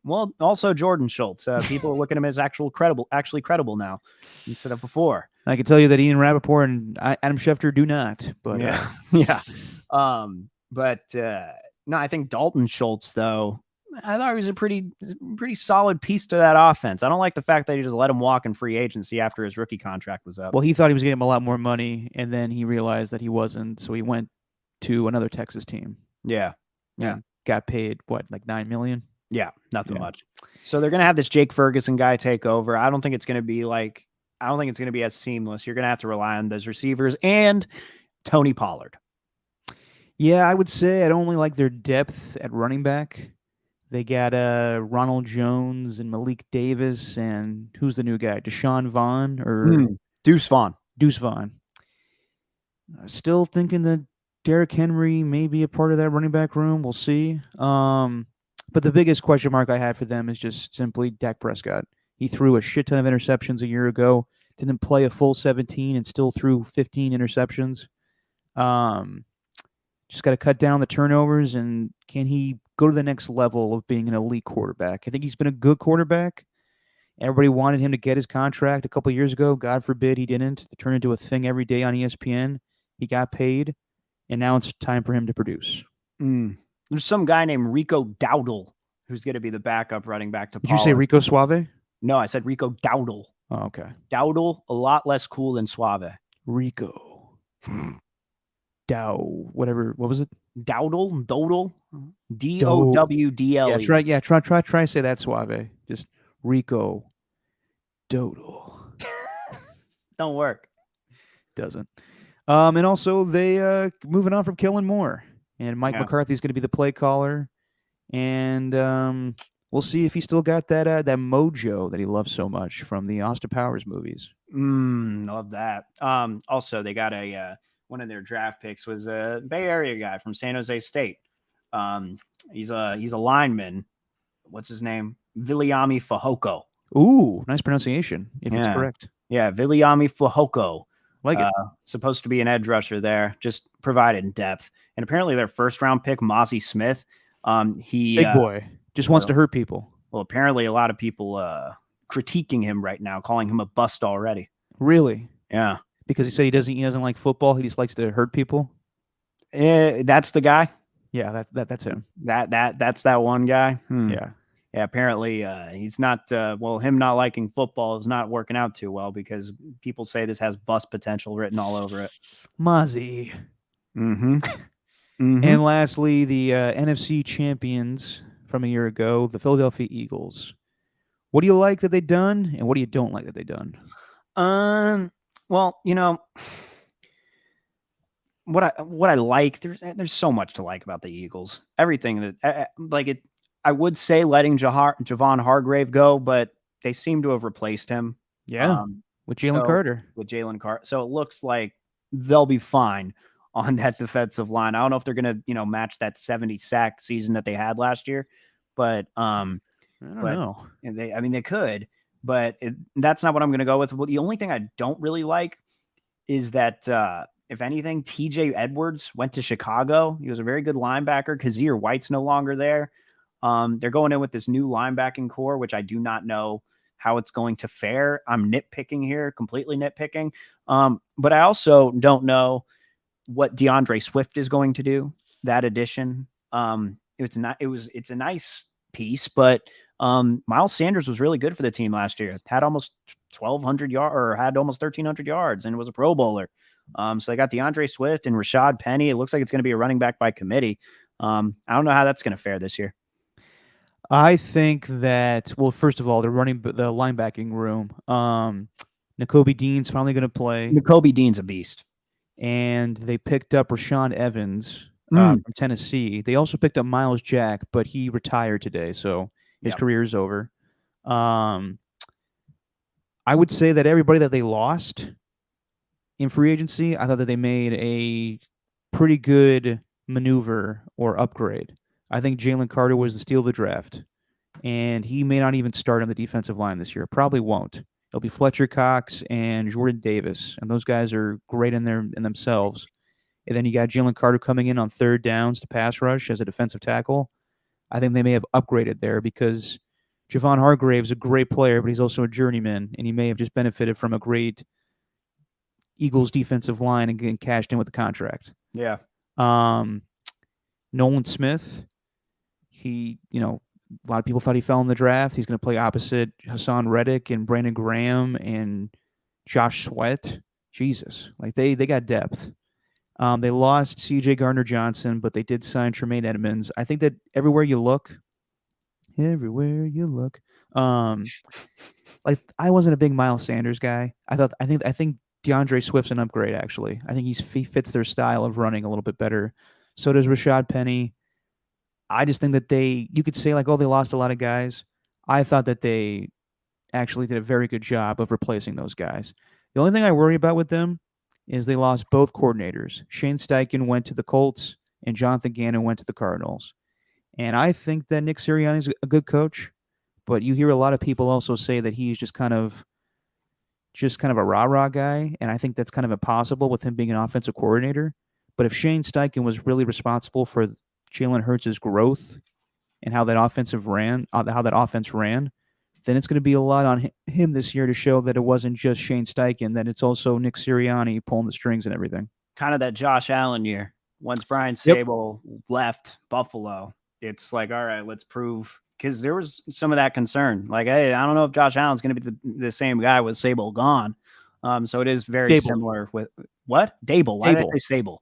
Well, also Jordan Schultz. People are looking at him as actually credible now instead of before. I can tell you that Ian Rappaport and Adam Schefter do not. But yeah, yeah. No, I think Dalton Schultz though. I thought he was a pretty solid piece to that offense. I don't like the fact that he just let him walk in free agency after his rookie contract was up. Well, he thought he was getting a lot more money, and then he realized that he wasn't, so he went to another Texas team. Yeah. Got paid like $9 million. Yeah, nothing much. So they're gonna have this Jake Ferguson guy take over. I don't think it's gonna be as seamless. You're gonna have to rely on those receivers and Tony Pollard. Yeah, I would say I don't only like their depth at running back. They got Ronald Jones and Malik Davis, and who's the new guy? Deshaun Vaughn or Deuce Vaughn. Deuce Vaughn. Still thinking that Derrick Henry may be a part of that running back room. We'll see. But the biggest question mark I had for them is just simply Dak Prescott. He threw a shit ton of interceptions a year ago, didn't play a full 17, and still threw 15 interceptions. Just got to cut down the turnovers, and can he go to the next level of being an elite quarterback? I think he's been a good quarterback. Everybody wanted him to get his contract a couple of years ago. God forbid he didn't. It turned into a thing every day on ESPN. He got paid, and now it's time for him to produce. There's some guy named Rico Dowdle who's going to be the backup running back to Pollard. Did you say Rico Suave? No, I said Rico Dowdle. Oh, okay. Dowdle, a lot less cool than Suave. Rico. Whatever. What was it? Dowdle? Dodle? D-O-W-D-L-E. Yeah, try. Yeah, try to say that Suave. Just Rico Dodle. Don't work. Doesn't. And also they moving on from Kellen Moore, and Mike McCarthy's going to be the play caller, and we'll see if he still got that mojo that he loves so much from the Austin Powers movies. Love that. Also, they got one of their draft picks was a Bay Area guy from San Jose State. He's a lineman. What's his name? Viliami Fehoko. Ooh, nice pronunciation, if it's correct. Yeah, Viliami Fehoko. Like it. Supposed to be an edge rusher there, just provided depth. And apparently their first round pick, Mozzie Smith, big boy, just wants to hurt people. Well, apparently a lot of people critiquing him right now, calling him a bust already. Really? Yeah. Because he said he doesn't like football. He just likes to hurt people. That's the guy. Yeah, that's him. That's that one guy. Yeah. Yeah, apparently he's not. Well, him not liking football is not working out too well because people say this has bust potential written all over it. Mozzie. Mm-hmm. And lastly, the NFC champions from a year ago, the Philadelphia Eagles. What do you like that they've done, and what do you don't like that they've done? Well, what I like, there's so much to like about the Eagles. Everything that like it. I would say letting Javon Hargrave go, but they seem to have replaced him. Yeah, with Jalen So Carter. with Jalen Carter, so it looks like they'll be fine on that defensive line. I don't know if they're gonna match that 70 sack season that they had last year, but I don't know. they could, but that's not what I'm gonna go with. Well, the only thing I don't really like is that if anything, TJ Edwards went to Chicago. He was a very good linebacker. Kazir White's no longer there. They're going in with this new linebacking core, which I do not know how it's going to fare. I'm nitpicking here, completely nitpicking. But I also don't know what DeAndre Swift is going to do. That addition, it's a nice piece, but Miles Sanders was really good for the team last year. Had almost 1,200 yards, or had almost 1,300 yards, and was a Pro Bowler. So they got DeAndre Swift and Rashad Penny. It looks like it's going to be a running back by committee. I don't know how that's going to fare this year. I think that, well, first of all, the linebacking room. Nakobe Dean's finally going to play, Nakobe Dean's a beast. and they picked up Rashawn Evans from Tennessee. They also picked up Miles Jack, but he retired today, so his career is over. I would say that everybody that they lost in free agency, I thought that they made a pretty good maneuver or upgrade. I think Jalen Carter was the steal of the draft, and he may not even start on the defensive line this year. Probably won't. It'll be Fletcher Cox and Jordan Davis, and those guys are great in themselves. And then you got Jalen Carter coming in on third downs to pass rush as a defensive tackle. I think they may have upgraded there because Javon Hargrave's a great player, but he's also a journeyman, and he may have just benefited from a great Eagles defensive line and getting cashed in with the contract. Yeah. Nolan Smith, a lot of people thought he fell in the draft. He's going to play opposite Hassan Reddick and Brandon Graham and Josh Sweat. Jesus, like they got depth. They lost C.J. Gardner-Johnson, but they did sign Tremaine Edmonds. I think that everywhere you look, like I wasn't a big Miles Sanders guy. I think DeAndre Swift's an upgrade. Actually, I think he fits their style of running a little bit better. So does Rashad Penny. I just think that you could say like, oh, they lost a lot of guys. I thought that they actually did a very good job of replacing those guys. The only thing I worry about with them is they lost both coordinators. Shane Steichen went to the Colts and Jonathan Gannon went to the Cardinals. And I think that Nick Sirianni is a good coach, but you hear a lot of people also say that he's just kind of a rah-rah guy, and I think that's kind of impossible with him being an offensive coordinator. But if Shane Steichen was really responsible for Jalen Hurts' growth and how that offense ran, then it's going to be a lot on him this year to show that it wasn't just Shane Steichen, that it's also Nick Sirianni pulling the strings and everything. Kind of that Josh Allen year. Once Brian Sable left Buffalo, it's like, all right, let's prove, because there was some of that concern. Like, hey, I don't know if Josh Allen's going to be the same guy with Sable gone. So it is very similar with what? Dable. Why did I say Sable?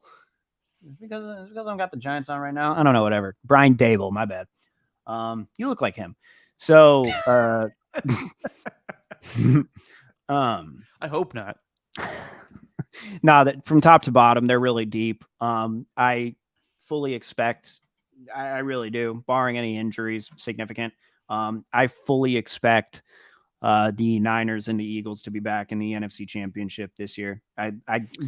Because I've got the Giants on right now. I don't know, whatever. Brian Dable, my bad. You look like him. So I hope not. No, that from top to bottom, they're really deep. I fully expect, I really do, barring any injuries significant. I fully expect the Niners and the Eagles to be back in the NFC Championship this year. I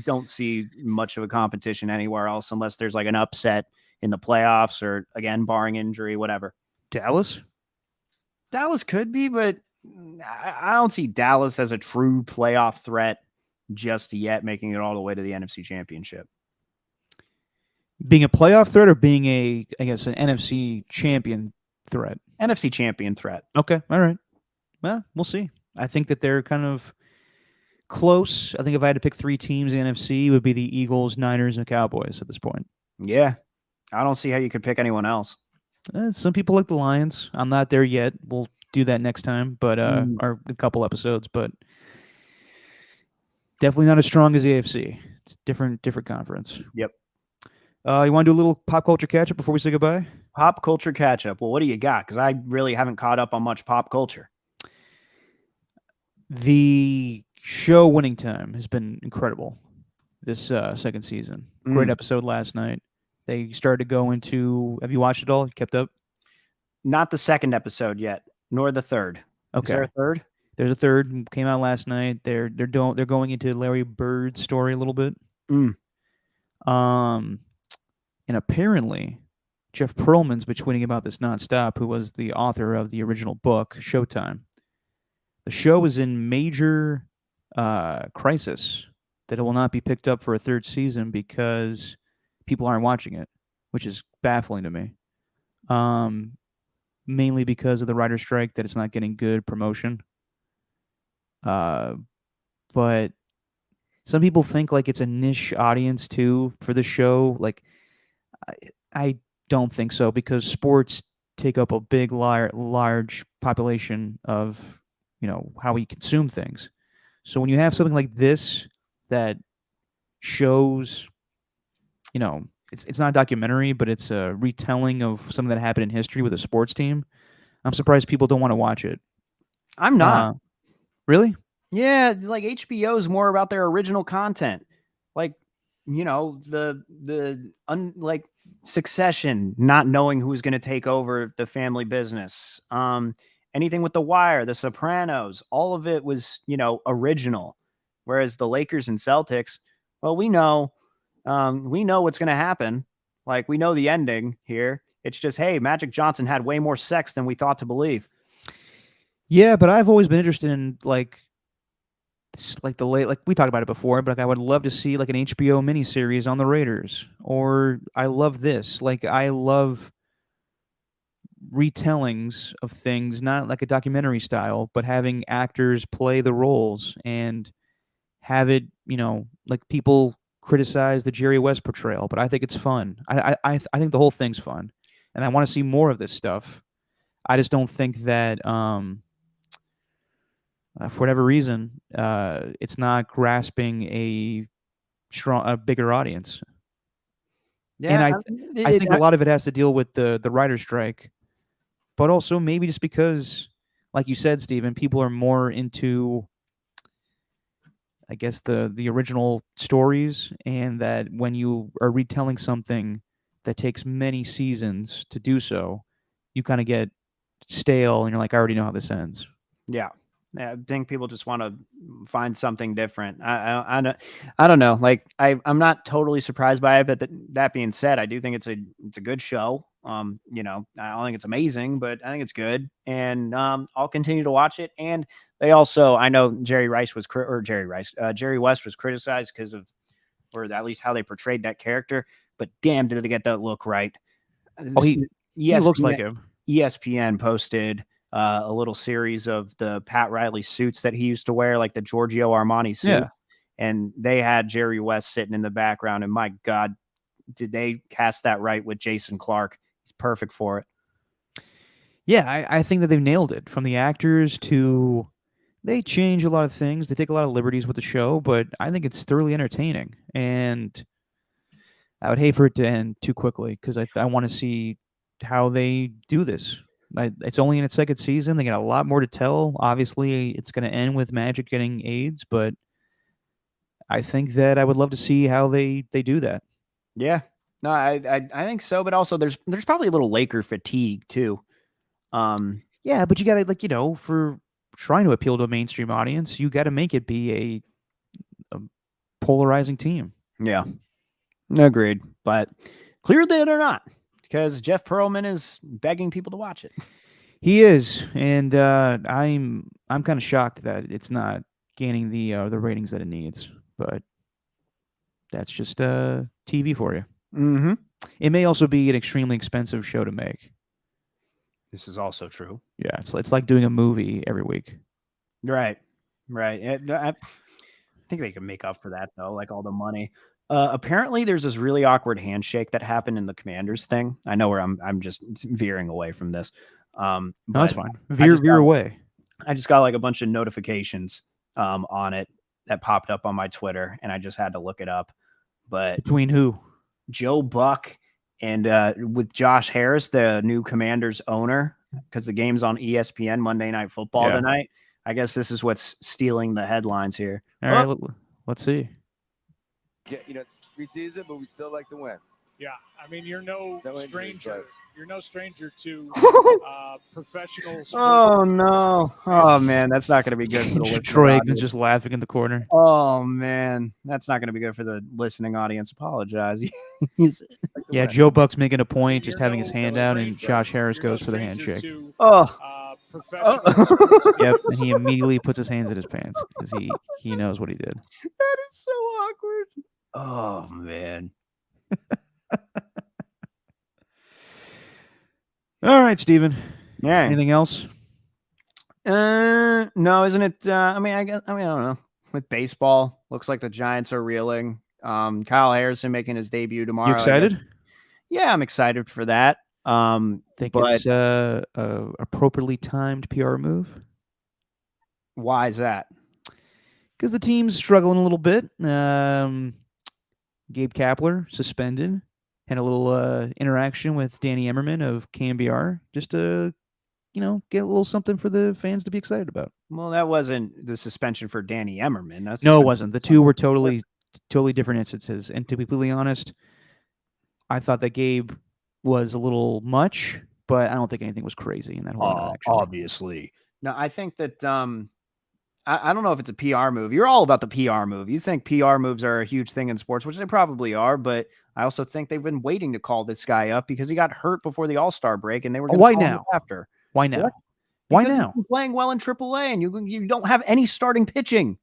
don't see much of a competition anywhere else unless there's like an upset in the playoffs or, again, barring injury, whatever. Dallas could be, but I don't see Dallas as a true playoff threat just yet, making it all the way to the NFC Championship. Being a playoff threat or being an NFC champion threat? NFC champion threat. Okay, all right. Well, we'll see. I think that they're kind of close. I think if I had to pick 3 teams in the NFC, it would be the Eagles, Niners, and Cowboys at this point. Yeah. I don't see how you could pick anyone else. Some people like the Lions. I'm not there yet. We'll do that next time, but Mm. or a couple episodes, but definitely not as strong as the AFC. It's different conference. Yep. You want to do a little pop culture catch up before we say goodbye? Pop culture catch up. Well, what do you got? Because I really haven't caught up on much pop culture. The show Winning Time has been incredible this second season. Great episode last night. They started to go into. Have you watched it all? You kept up? Not the second episode yet, nor the third. Okay. Is there a third? There's a third. Came out last night. They're going into Larry Bird's story a little bit. And apparently, Jeff Pearlman's been tweeting about this nonstop. Who was the author of the original book, Showtime? The show is in major crisis that it will not be picked up for a third season because people aren't watching it, which is baffling to me. Mainly because of the writer's strike, that it's not getting good promotion. But some people think like it's a niche audience too for the show. Like, I don't think so, because sports take up a big, large population of how we consume things. So when you have something like this that shows, it's not a documentary, but it's a retelling of something that happened in history with a sports team, I'm surprised people don't want to watch it. I'm not. Really? Yeah, like HBO is more about their original content. Like, like Succession, not knowing who's going to take over the family business. Anything with The Wire, The Sopranos, all of it was, original. Whereas the Lakers and Celtics, well, we know what's going to happen. Like, we know the ending here. It's just, hey, Magic Johnson had way more sex than we thought to believe. Yeah, but I've always been interested in like we talked about it before, but like I would love to see like an HBO miniseries on the Raiders. Or I love this. Like, I love retellings of things, not like a documentary style, but having actors play the roles and have it, like people criticize the Jerry West portrayal, but I think it's fun. I think the whole thing's fun, and I want to see more of this stuff. I just don't think that for whatever reason, it's not grasping a bigger audience. Yeah, and I think a lot of it has to deal with the writer's strike, but also maybe just because, like you said, Steven, people are more into, I guess, the original stories, and that when you are retelling something that takes many seasons to do so, you kind of get stale, and you're like, I already know how this ends. Yeah. I think people just want to find something different. I don't know. Like, I'm not totally surprised by it, but that being said, I do think it's a good show. I don't think it's amazing, but I think it's good, and I'll continue to watch it. And they also, I know Jerry West was criticized because of, or at least how they portrayed that character. But damn, did they get that look right? Oh, he looks like him. ESPN posted a little series of the Pat Riley suits that he used to wear, like the Giorgio Armani suit. Yeah. And they had Jerry West sitting in the background. And my God, did they cast that right with Jason Clarke? He's perfect for it. Yeah, I think that they've nailed it. From the actors to, they change a lot of things. They take a lot of liberties with the show, but I think it's thoroughly entertaining. And I would hate for it to end too quickly, because I want to see how they do this. It's only in its second season. They got a lot more to tell. Obviously, it's going to end with Magic getting AIDS, but I think that I would love to see how they do that. Yeah, no, I think so. But also, there's probably a little Laker fatigue too. Yeah, but you got to, for trying to appeal to a mainstream audience, you got to make it be a polarizing team. Yeah, agreed. But clearly they're not, because Jeff Pearlman is begging people to watch it. He is, and I'm kind of shocked that it's not gaining the ratings that it needs. But that's just TV for you. Mm-hmm. It may also be an extremely expensive show to make. This is also true. Yeah, it's like doing a movie every week. Right. think they can make up for that though, like all the money. Apparently, there's this really awkward handshake that happened in the Commanders thing. I know where I'm just veering away from this. No, that's But fine. Veer away. I just got like a bunch of notifications on it that popped up on my Twitter, and I just had to look it up. But Between who? Joe Buck and with Josh Harris, the new Commanders owner, because the game's on ESPN Monday Night Football tonight. I guess this is what's stealing the headlines here. All right, let's see. It's preseason, but we still like to win. Yeah, I mean, you're no stranger. You're no stranger to professional sports. Oh, no. Oh, man, that's not going to be good for the Troy Aikman's just laughing in the corner. Oh, man, that's not going to be good for the listening audience. Apologize. Yeah, Joe Buck's making a point, just having his hand out, and Josh Harris goes for the handshake. Yep, and he immediately puts his hands in his pants because he knows what he did. That is so awkward. Oh, man. All right, Steven. Yeah. Anything else? No, isn't it? I don't know. With baseball, looks like the Giants are reeling. Kyle Harrison making his debut tomorrow. You excited? Yeah, I'm excited for that. Think it's a appropriately timed PR move. Why is that? Because the team's struggling a little bit. Gabe Kapler suspended. Had a little interaction with Danny Emmerman of KMBR just to, get a little something for the fans to be excited about. Well, that wasn't the suspension for Danny Emmerman. No, it wasn't. The two were totally different instances. And to be completely honest, I thought that Gabe was a little much, but I don't think anything was crazy in that whole interaction. Obviously. No, I think that I don't know if it's a PR move. You're all about the PR move. You think PR moves are a huge thing in sports, which they probably are, but I also think they've been waiting to call this guy up because he got hurt before the All-Star break, and they were going to call him after. Why now? What? Why because now? he's been playing well in AAA, and you don't have any starting pitching.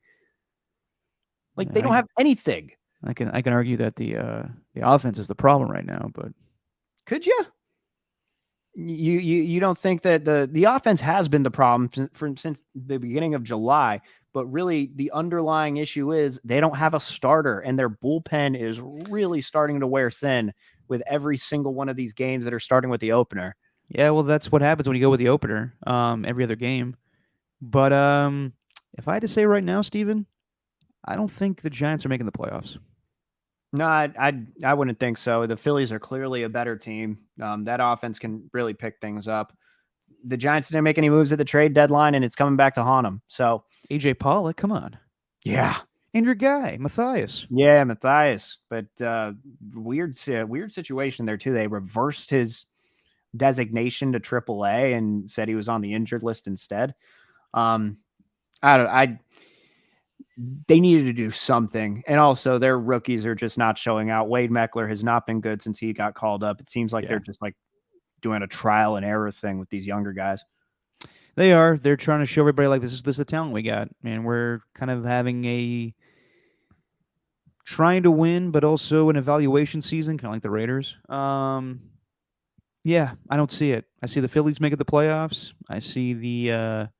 Like they don't have anything. I can argue that the offense is the problem right now, but could you? You don't think that the offense has been the problem since the beginning of July, but really the underlying issue is they don't have a starter, and their bullpen is really starting to wear thin with every single one of these games that are starting with the opener. Yeah, well, that's what happens when you go with the opener every other game. But if I had to say right now, Steven, I don't think the Giants are making the playoffs. No, I wouldn't think so. The Phillies are clearly a better team. That offense can really pick things up. The Giants didn't make any moves at the trade deadline, and it's coming back to haunt them. So AJ Pollock, come on. Yeah. And your guy, Matthias. Yeah, Matthias. But weird situation there, too. They reversed his designation to AAA and said he was on the injured list instead. They needed to do something. And also their rookies are just not showing out. Wade Meckler has not been good since he got called up. It seems like they're just like doing a trial and error thing with these younger guys. They are. They're trying to show everybody like this is the talent we got. And we're kind of having trying to win, but also an evaluation season, kind of like the Raiders. Yeah, I don't see it. I see the Phillies making the playoffs. I see the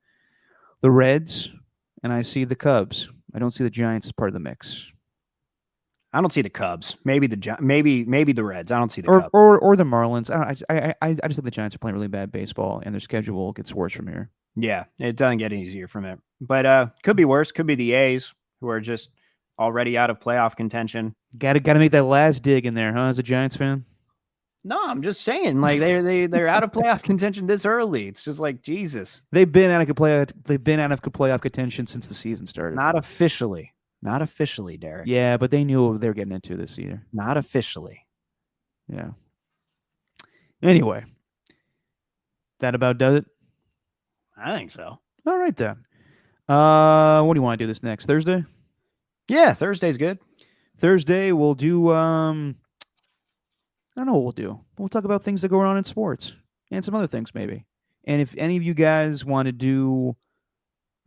Reds, and I see the Cubs. I don't see the Giants as part of the mix. I don't see the Cubs. Maybe the Reds. I don't see the Cubs or the Marlins. I just think the Giants are playing really bad baseball, and their schedule gets worse from here. Yeah, it doesn't get easier from it, but could be worse. Could be the A's, who are just already out of playoff contention. Got to make that last dig in there, huh? As a Giants fan. No, I'm just saying, like they're out of playoff contention this early. It's just like Jesus. They've been out of playoff contention since the season started. Not officially, Derek. Yeah, but they knew what they were getting into this year. Not officially. Yeah. Anyway, that about does it. I think so. All right then. What do you want to do this next Thursday? Yeah, Thursday's good. Thursday we'll do. I don't know what we'll do. We'll talk about things that go on in sports and some other things maybe. And if any of you guys want to do,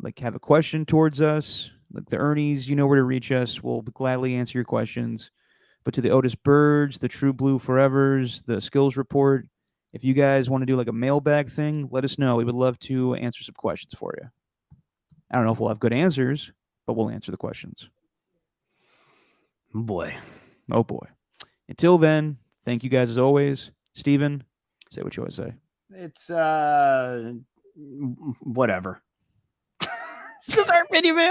like, have a question towards us, like the Ernies, you know where to reach us. We'll gladly answer your questions. But to the Otis Birds, the True Blue Forevers, the Skills Report, if you guys want to do like a mailbag thing, let us know. We would love to answer some questions for you. I don't know if we'll have good answers, but we'll answer the questions. Boy. Oh boy. Until then, thank you guys as always. Steven, say what you always say. It's whatever. This is our video, man.